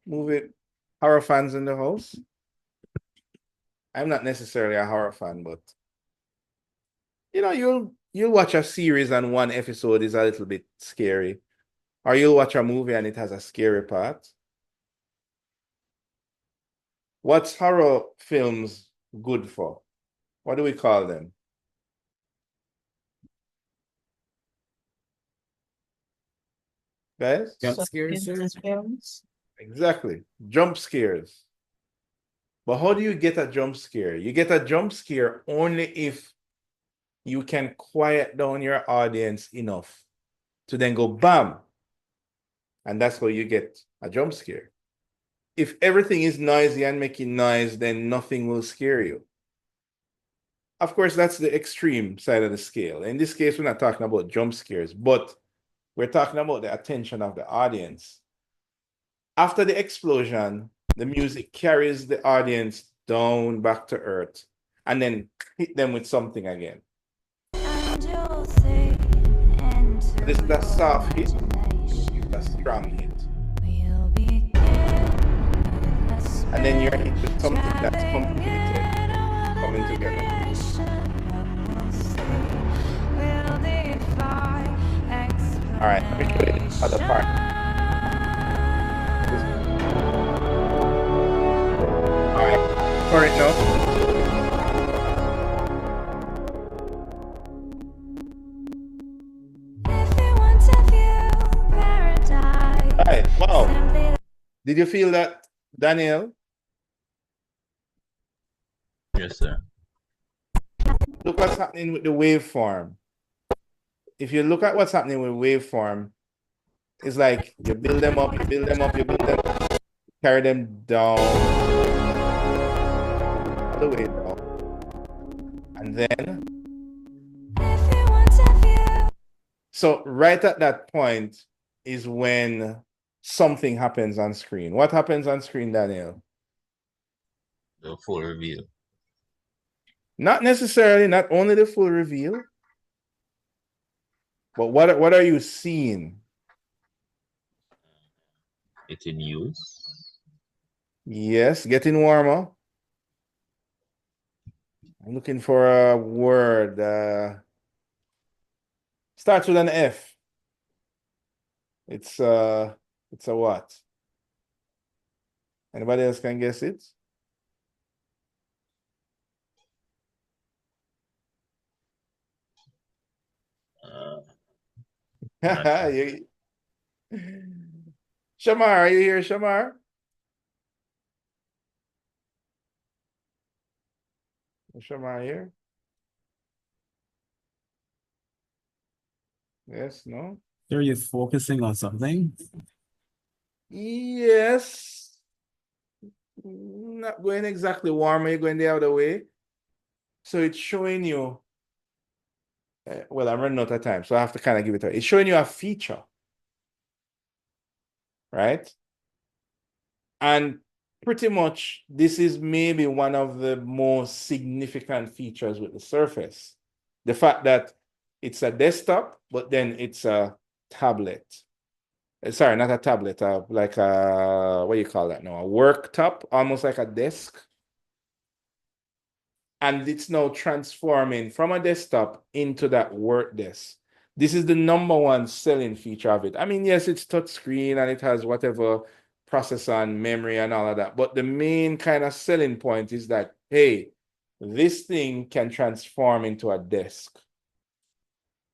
fans in the house? I'm not necessarily a horror fan, but you know, you'll watch a series and one episode is a little bit scary. Or you'll watch a movie and it has a scary part. What's horror films good for? What do we call them? Guys? Jump scares, sir. Suspense films. Exactly. Jump scares. But how do you get a jump scare? You get a jump scare only if you can quiet down your audience enough to then go bam. And that's how you get a jump scare. If everything is noisy and making noise, then nothing will scare you. Of course, that's the extreme side of the scale. In this case, we're not talking about jump scares, but we're talking about the attention of the audience. After the explosion, the music carries the audience down back to earth and then hit them with something again. And you'll see into This is a soft hit, imagination. a strong hit. We'll begin with a And then you're hit with something that's driving complicated in a coming together. creation. What we'll see will defy All right, let me show you the other part. All right, for it now. If you want to view paradise, All right, wow. simply Did you feel that, Daniel? Yes, sir. Look what's happening with the waveform. If you look at what's happening with waveform, it's like you build them up, you build them up, you build them up, carry them down, all the way down. And then, if you want to view so right at that point is when something happens on screen. What happens on screen, Daniel? The full reveal. Not necessarily, not only the full reveal, but what are you seeing? It's in use. Yes, getting warmer. I'm looking for a word. Starts with an F. It's a what? Anybody else can guess it? Not sure. You- Shamar, are you here, Shamar? Is Shamar here? Yes, no? Sir, you're focusing on something? Yes. Not going exactly warmer, you're going the other way. So it's showing you, well, I'm running out of time, so I have to kind of give it a, it's showing you a feature, right? And pretty much this is maybe one of the most significant features with the Surface. The fact that it's a desktop, but then it's a tablet. Sorry, not a tablet, like a, what do you call that now? A worktop, almost like a desk. And it's now transforming from a desktop into that work desk. This is the number one selling feature of it. I mean, yes, it's touchscreen and it has whatever processor and memory and all of that. But the main kind of selling point is that, hey, this thing can transform into a desk.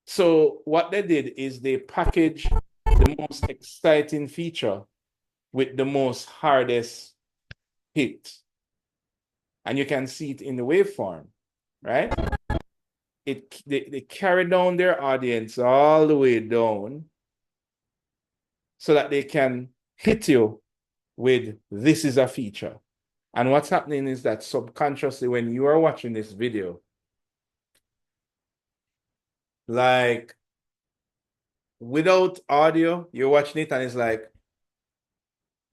So what they did is they packaged the most exciting feature with the most hardest hit. And you can see it in the waveform, right? They carry down their audience all the way down so that they can hit you with this is a feature. And what's happening is that subconsciously when you are watching this video, like without audio, you're watching it and it's like,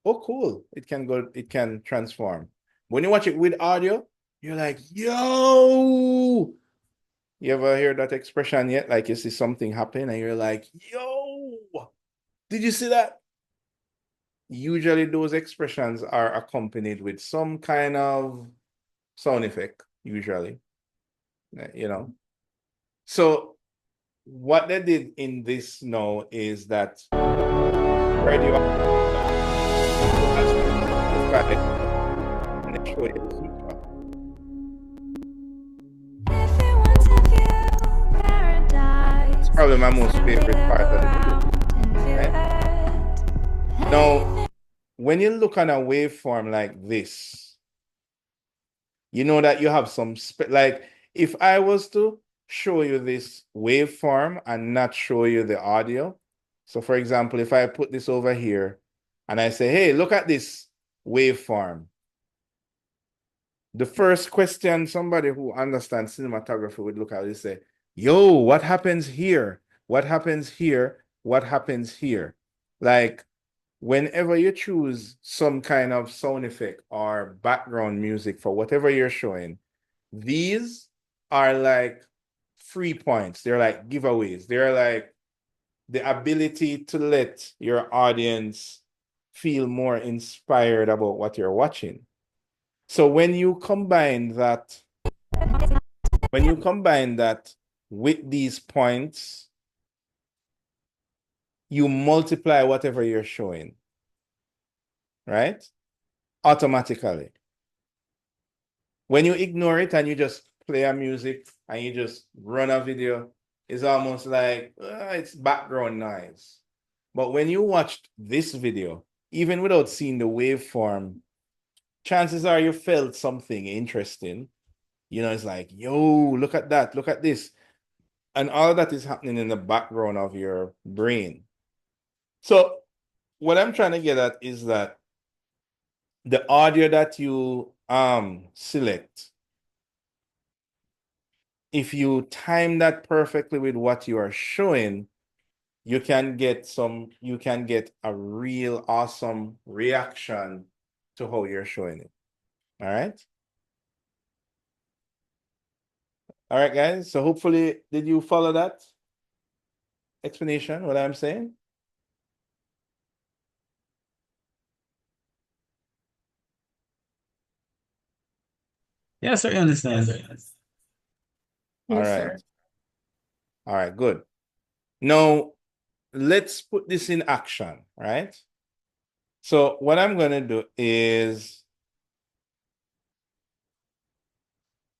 oh, cool. It can transform. When you watch it with audio, you're like, yo. You ever hear that expression yet? Like you see something happen and you're like, yo, did you see that? Usually those expressions are accompanied with some kind of sound effect, usually, you know. So what they did in this now is that where do you and they show you the feature. If you want to view paradise, It's probably my most favorite part of the video. around and feel it. Now, when you look on a waveform like this, you know that you have some like if I was to show you this waveform and not show you the audio. So for example, if I put this over here and I say, hey, look at this waveform. The first question somebody who understands cinematography would look at it and say, yo, what happens here? What happens here? What happens here? Like whenever you choose some kind of sound effect or background music for whatever you're showing, these are like free points. They're like giveaways. They're like the ability to let your audience feel more inspired about what you're watching. So when you combine that with these points, you multiply whatever you're showing, right? Automatically. When you ignore it and you just play a music and you just run a video, it's almost like it's background noise. But when you watched this video, even without seeing the waveform, chances are you felt something interesting. You know, it's like, yo, look at that, look at this. And all of that is happening in the background of your brain. So what I'm trying to get at is that the audio that you select, if you time that perfectly with what you are showing, you can get a real awesome reaction to how you're showing it. All right. All right, guys. So hopefully, did you follow that explanation, what I'm saying? Yes, sir, I understand. All Yes, right. sir. All right, good. Now, let's put this in action, right? So what I'm going to do is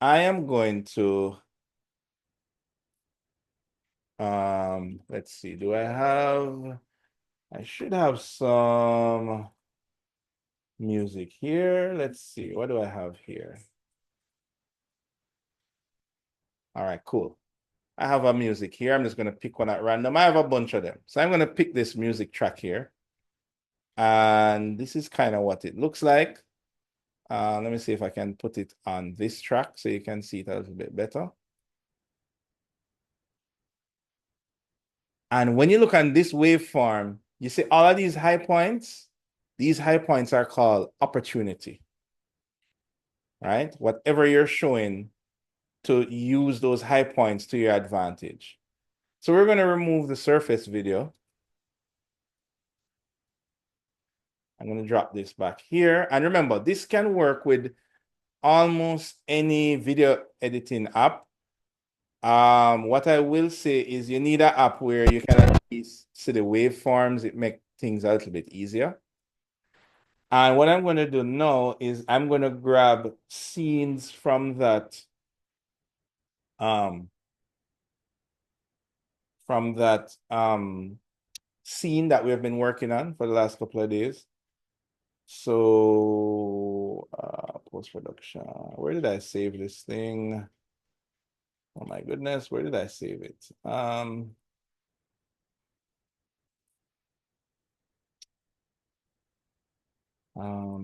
I am going to, let's see, I should have some music here. Let's see, what do I have here? All right, cool. I have a music here. I'm just going to pick one at random. I have a bunch of them. So I'm going to pick this music track here. And this is kind of what it looks like. Let me see if I can put it on this track so you can see it a little bit better. And when you look on this waveform, you see all of these high points are called opportunity, right? Whatever you're showing to use those high points to your advantage. So we're going to remove the surface video. I'm going to drop this back here. And remember, this can work with almost any video editing app. What I will say is you need an app where you can at least see the waveforms. It makes things a little bit easier. And what I'm going to do now is I'm going to grab scenes from that scene that we have been working on for the last couple of days. So post production, where did I save this thing? Oh my goodness, where did I save it?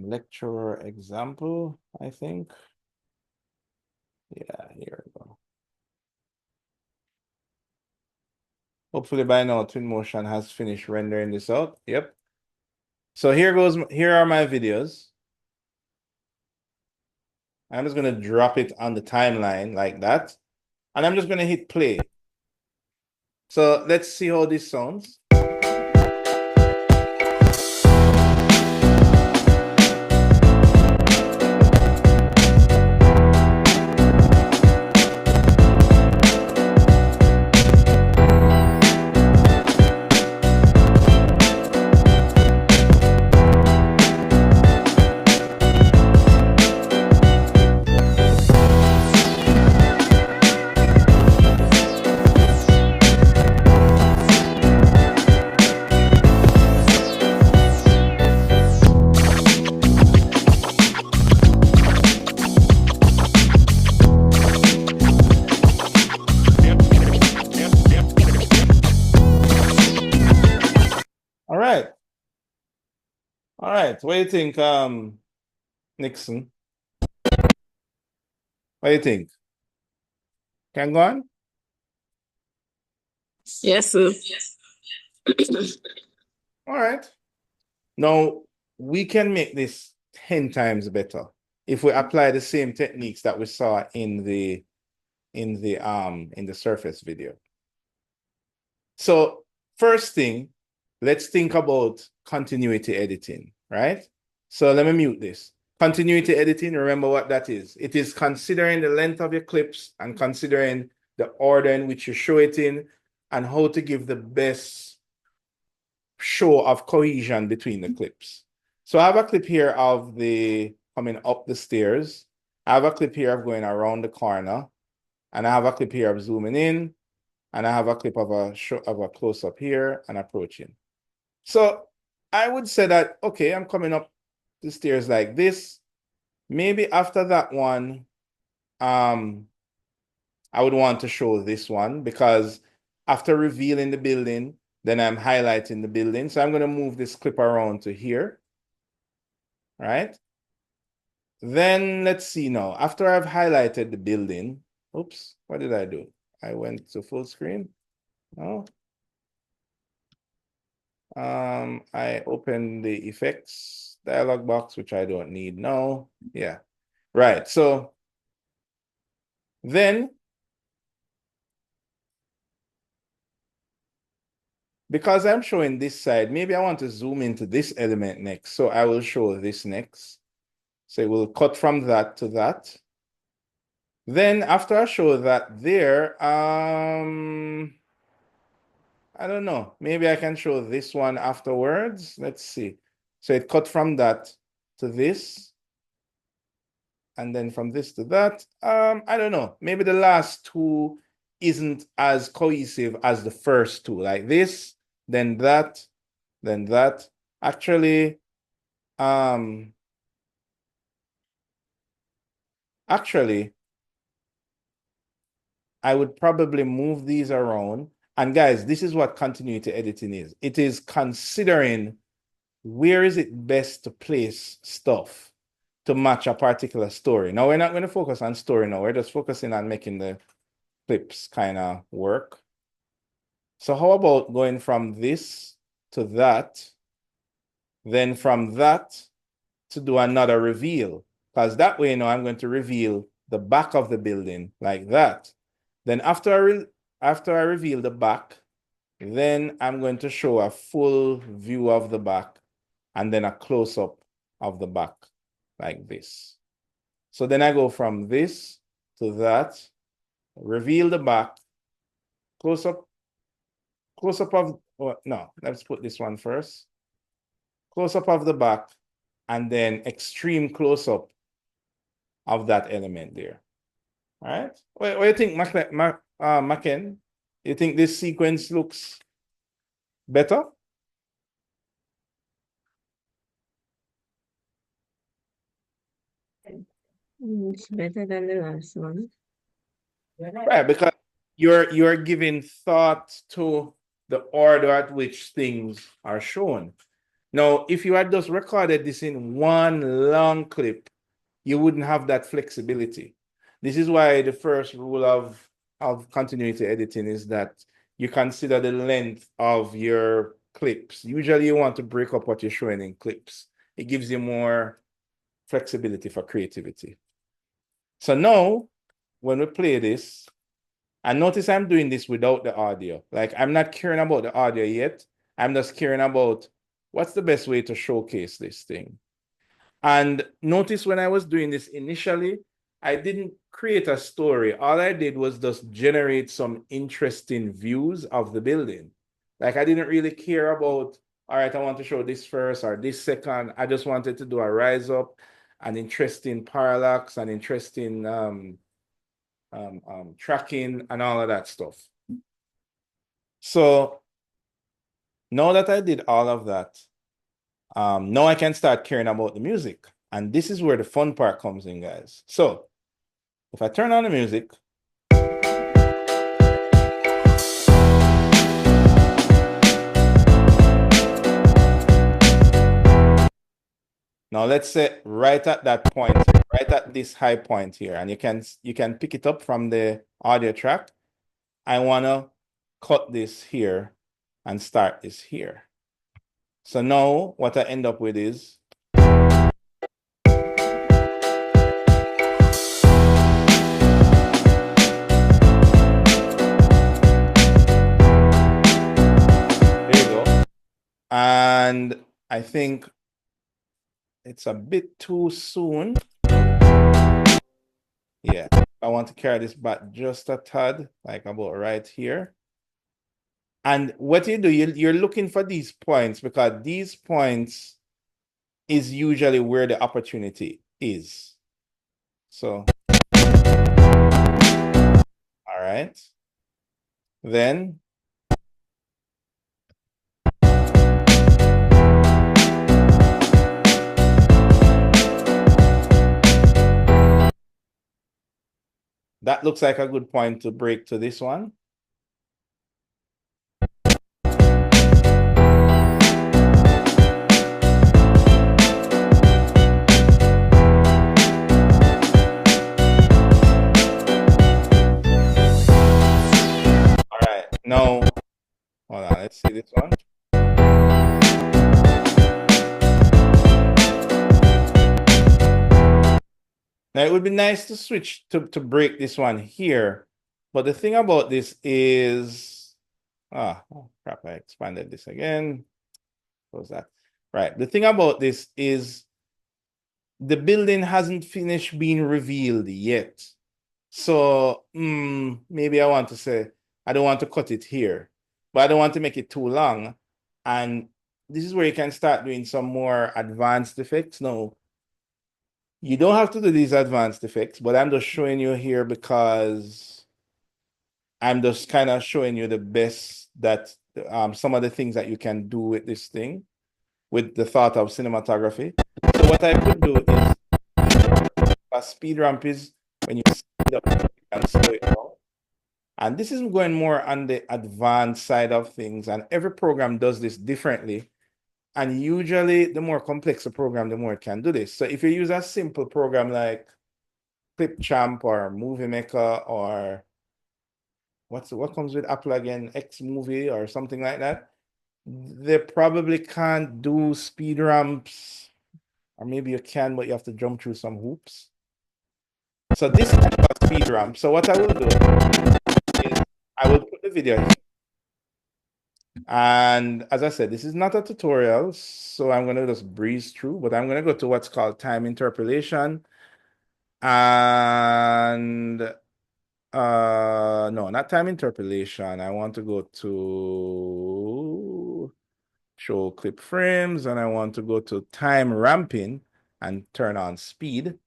Lecturer example, I think. Yeah, here we go. Hopefully by now Twinmotion has finished rendering this out. Yep. So here are my videos. I'm just gonna drop it on the timeline like that. And I'm just gonna hit play. So let's see how this sounds. right, what do you think, Nixon? What do you think? Can go on? Yes, sir. All right. Now, we can make this 10 times better if we apply the same techniques that we saw in the surface video. So first thing, let's think about continuity editing, right? So let me mute this. Continuity editing, remember what that is. It is considering the length of your clips and considering the order in which you show it in and how to give the best show of cohesion between the clips. So I have a clip here of the coming up the stairs. I have a clip here of going around the corner. And I have a clip here of zooming in. And I have a clip of a close-up here and approaching. So I would say that, okay, I'm coming up the stairs like this. Maybe after that one, I would want to show this one because after revealing the building, then I'm highlighting the building. So I'm going to move this clip around to here, right? Then let's see now. After I've highlighted the building, oops, what did I do? I went to full screen. No. I opened the effects dialog box, which I don't need now. Yeah, right. So then, because I'm showing this side, maybe I want to zoom into this element next. So I will show this next. So it will cut from that to that. Then after I show that there, I don't know. Maybe I can show this one afterwards. Let's see. So it cut from that to this. And then from this to that. I don't know. Maybe the last two isn't as cohesive as the first two. Like this, then that, then that. Actually, I would probably move these around. And guys, this is what continuity editing is. It is considering where is it best to place stuff to match a particular story. Now, we're not going to focus on story now. We're just focusing on making the clips kind of work. So how about going from this to that, then from that to do another reveal? Because that way, now I'm going to reveal the back of the building like that. Then after I reveal the back, then I'm going to show a full view of the back and then a close-up of the back like this. So then I go from this to that, reveal the back, close-up of, oh, no, let's put this one first. Close-up of the back and then extreme close-up of that element there. All right. What do you think, Maken? You think this sequence looks better? It's better than the last one. Right, because you're giving thought to the order at which things are shown. Now, if you had just recorded this in one long clip, you wouldn't have that flexibility. This is why the first rule of continuity editing is that you consider the length of your clips. Usually you want to break up what you're showing in clips. It gives you more flexibility for creativity. So now, when we play this, and notice I'm doing this without the audio. Like I'm not caring about the audio yet. I'm just caring about what's the best way to showcase this thing. And notice when I was doing this initially, I didn't create a story. All I did was just generate some interesting views of the building. Like I didn't really care about, all right, I want to show this first or this second. I just wanted to do a rise up, an interesting parallax, an interesting tracking and all of that stuff. So now that I did all of that, now I can start caring about the music. And this is where the fun part comes in, guys. So if I turn on the music, Now let's say right at that point, right at this high point here, and you can pick it up from the audio track. I want to cut this here and start this here. So now what I end up with is there you go. And I think it's a bit too soon. Yeah, I want to carry this back just a tad, like about right here. And what you do, you're looking for these points because these points is usually where the opportunity is. So, all right. Then that looks like a good point to break to this one. All right, now, hold on, let's see this one. Now, it would be nice to switch to break this one here. But the thing about this is, oh crap, I expanded this again. What was that? Right. The thing about this is the building hasn't finished being revealed yet. So maybe I want to say, I don't want to cut it here, but I don't want to make it too long. And this is where you can start doing some more advanced effects. Now, you don't have to do these advanced effects, but I'm just showing you here because I'm just kind of showing you the best that some of the things that you can do with this thing, with the thought of cinematography. So what I could do is a speed ramp is when you speed up, you can slow it down. And this is going more on the advanced side of things, and every program does this differently. And usually, the more complex the program, the more it can do this. So if you use a simple program like Clipchamp or Movie Maker or what comes with Apple again, Xmovie or something like that, they probably can't do speed ramps, or maybe you can, but you have to jump through some hoops. So this is a speed ramp. So what I will do is I will put the video here. And as I said, this is not a tutorial, so I'm going to just breeze through, but I'm going to go to what's called time interpolation. And no, not time interpolation. I want to go to show clip frames, and I want to go to time ramping and turn on speed.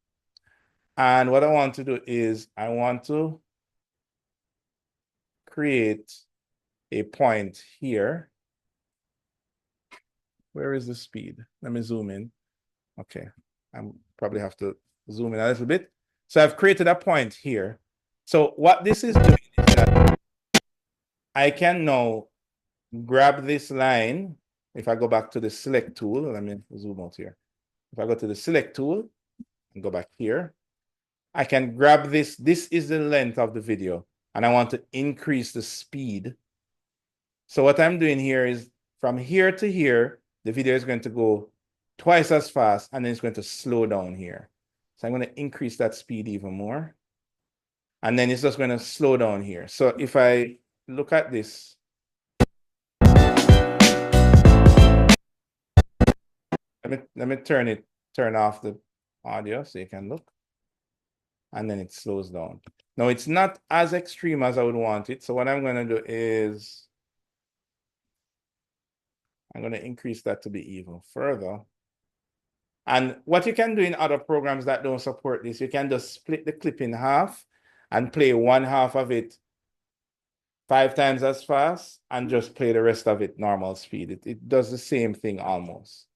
And what I want to do is I want to create a point here. Where is the speed? Let me zoom in. Okay, I'm probably have to zoom in a little bit. So I've created a point here. So what this is doing is that I can now grab this line. If I go back to the select tool, let me zoom out here. If I go to the select tool and go back here, I can grab this. This is the length of the video, and I want to increase the speed. So what I'm doing here is from here to here, the video is going to go twice as fast, and then it's going to slow down here. So I'm going to increase that speed even more. And then it's just going to slow down here. So if I look at this, let me turn off the audio so you can look. And then it slows down. Now it's not as extreme as I would want it. So what I'm going to do is I'm going to increase that to be even further. And what you can do in other programs that don't support this, you can just split the clip in half and play one half of it 5 times as fast and just play the rest of it normal speed. It does the same thing almost.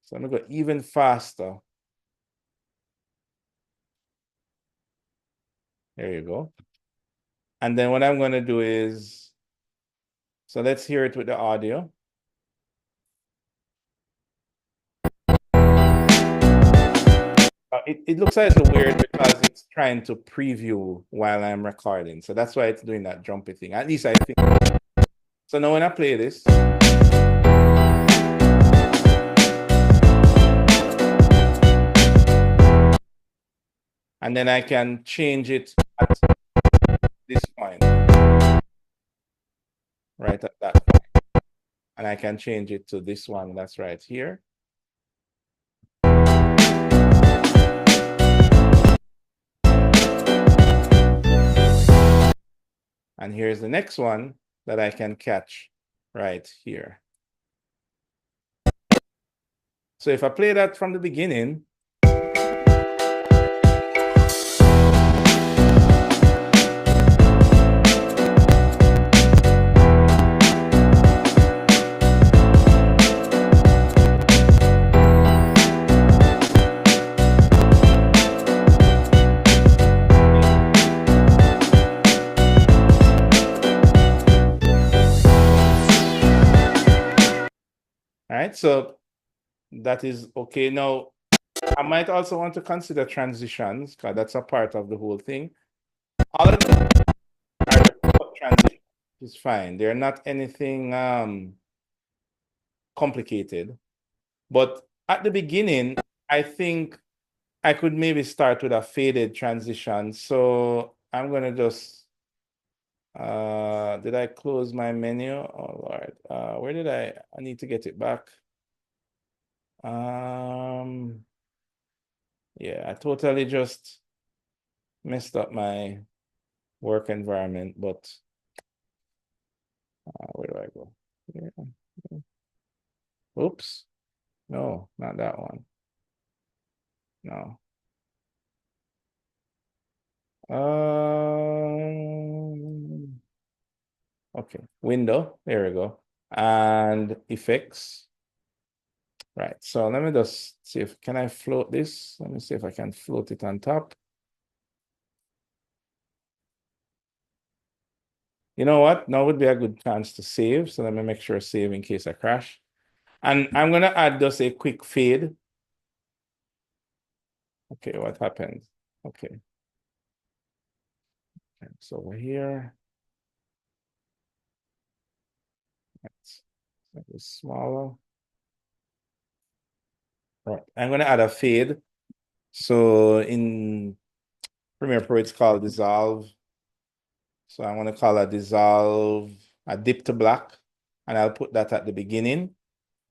So I'm going to go even faster. There you go. And then what I'm going to do is, so let's hear it with the audio. it looks like it's weird because it's trying to preview while I'm recording. So that's why it's doing that jumpy thing. At least I think. So now when I play this. And then I can change it at this point. Right at that point. And I can change it to this one that's right here. And here's the next one that I can catch right here. So if I play that from the beginning, all right, so that is okay. Now, I might also want to consider transitions because that's a part of the whole thing. All of them are transitions, is fine. They're not anything complicated. But at the beginning, I think I could maybe start with a faded transition. So I'm gonna just did I close my menu? Oh Lord. Where did I need to get it back. Yeah, I totally just messed up my work environment, but where do I go? Yeah. Oops. No, not that one. No. Okay, window, there we go. And effects. Right, so let me just see if, can I float this? Let me see if I can float it on top. You know what? Now would be a good chance to save. So let me make sure I save in case I crash. And I'm gonna add just a quick fade. Okay, what happened? Okay. So over here. Let's make it smaller. Right, I'm gonna add a fade. So in Premiere Pro, it's called dissolve. So I'm gonna call a dissolve a dip to black, and I'll put that at the beginning.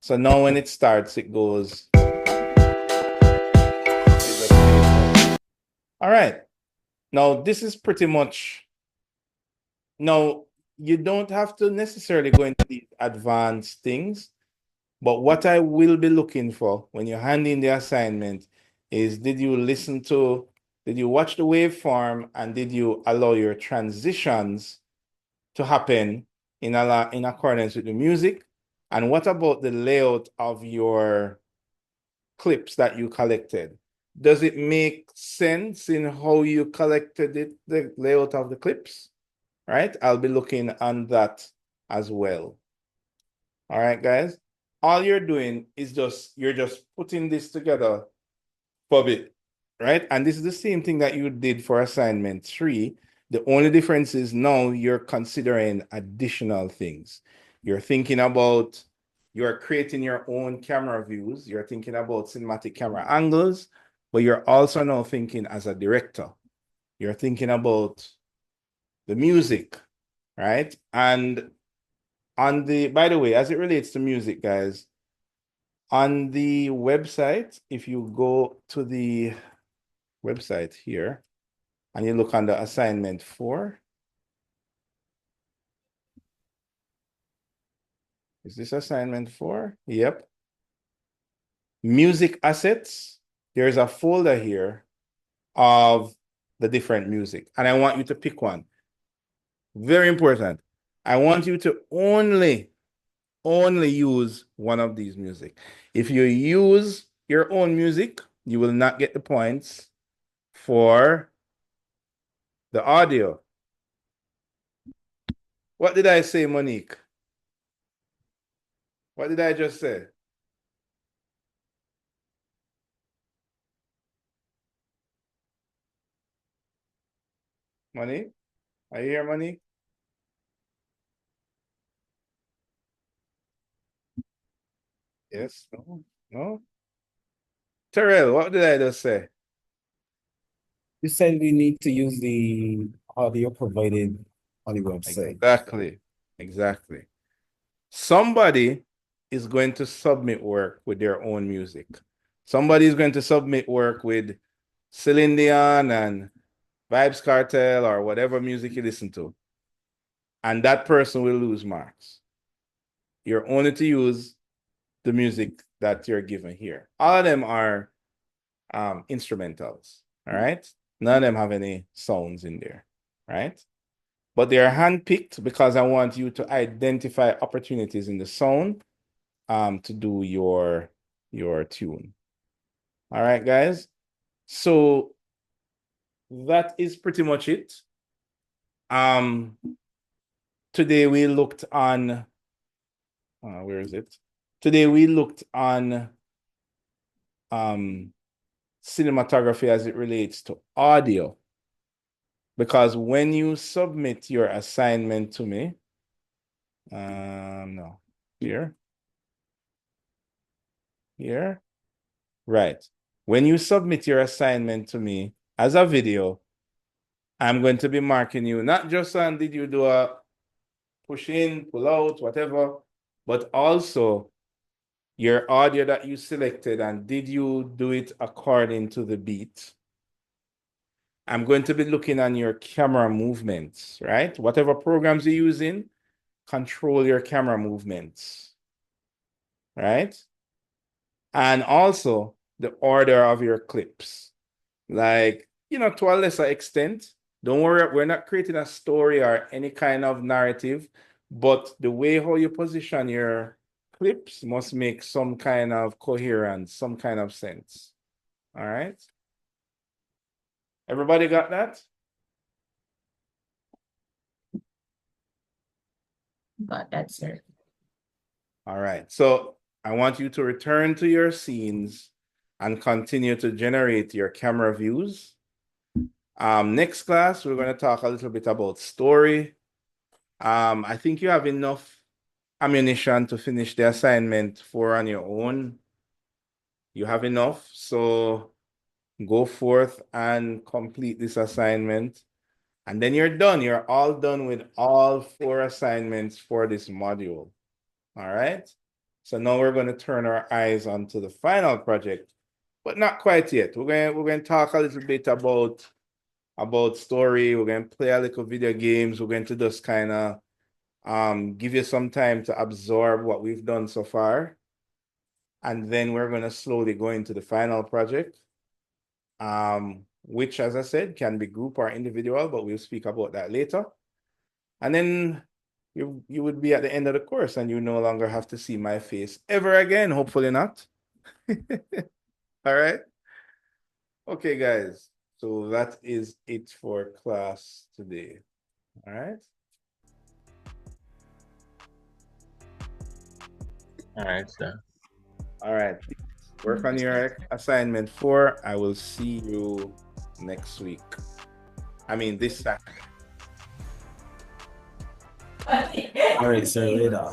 So now when it starts, it goes. All right. Now this is pretty much. Now you don't have to necessarily go into these advanced things, but what I will be looking for when you hand in the assignment is, did you watch the waveform, and did you allow your transitions to happen in accordance with the music? And what about the layout of your clips that you collected? Does it make sense in how you collected it, the layout of the clips? Right? I'll be looking on that as well. All right, guys. All you're doing is you're just putting this together for a bit, right? And this is the same thing that you did for assignment 3. The only difference is now you're considering additional things. You're creating your own camera views. You're thinking about cinematic camera angles, but you're also now thinking as a director. You're thinking about the music, right? And by the way, as it relates to music, guys, on the website, if you go to the website here and you look under assignment 4, is this assignment 4? Yep. Music assets. There's a folder here of the different music, and I want you to pick one. Very important. I want you to only use one of these music. If you use your own music, you will not get the points for the audio. What did I say, Monique? What did I just say? Money? Are you here, Money? Yes? No? No? Terrell, what did I just say? You said we need to use the audio provided on the website. Exactly. Exactly. Somebody is going to submit work with their own music. Somebody is going to submit work with Celine Dion and Vibes Cartel or whatever music you listen to. And that person will lose marks. You're only to use the music that you're given here. All of them are instrumentals, all right? None of them have any sounds in there, right? But they are handpicked because I want you to identify opportunities in the sound to do your tune. All right, guys? So that is pretty much it. Today we looked on, where is it? Today we looked on cinematography as it relates to audio. Because when you submit your assignment to me, no, here, right. When you submit your assignment to me as a video, I'm going to be marking you, not just on did you do a push in, pull out, whatever, but also your audio that you selected and did you do it according to the beat. I'm going to be looking on your camera movements, right? Whatever programs you're using, control your camera movements, right? And also the order of your clips. Like, to a lesser extent, don't worry, we're not creating a story or any kind of narrative, but the way how you position your clips must make some kind of coherence, some kind of sense. All right? Everybody got that? Got that, sir. All right. So I want you to return to your scenes and continue to generate your camera views. Next class, we're going to talk a little bit about story. I think you have enough ammunition to finish the assignment for on your own. You have enough. So go forth and complete this assignment. And then you're done. You're all done with all 4 assignments for this module. All right. So now we're going to turn our eyes onto the final project, but not quite yet. We're going to talk a little bit about story. We're going to play a little video games. We're going to just kind of give you some time to absorb what we've done so far. And then we're going to slowly go into the final project, which, as I said, can be group or individual, but we'll speak about that later. And then you would be at the end of the course and you no longer have to see my face ever again. Hopefully not. All right. Okay, guys. So that is it for class today. All right. All right, sir. All right. Work on your assignment 4. I will see you next week. I mean, this Saturday. All right, sir, later.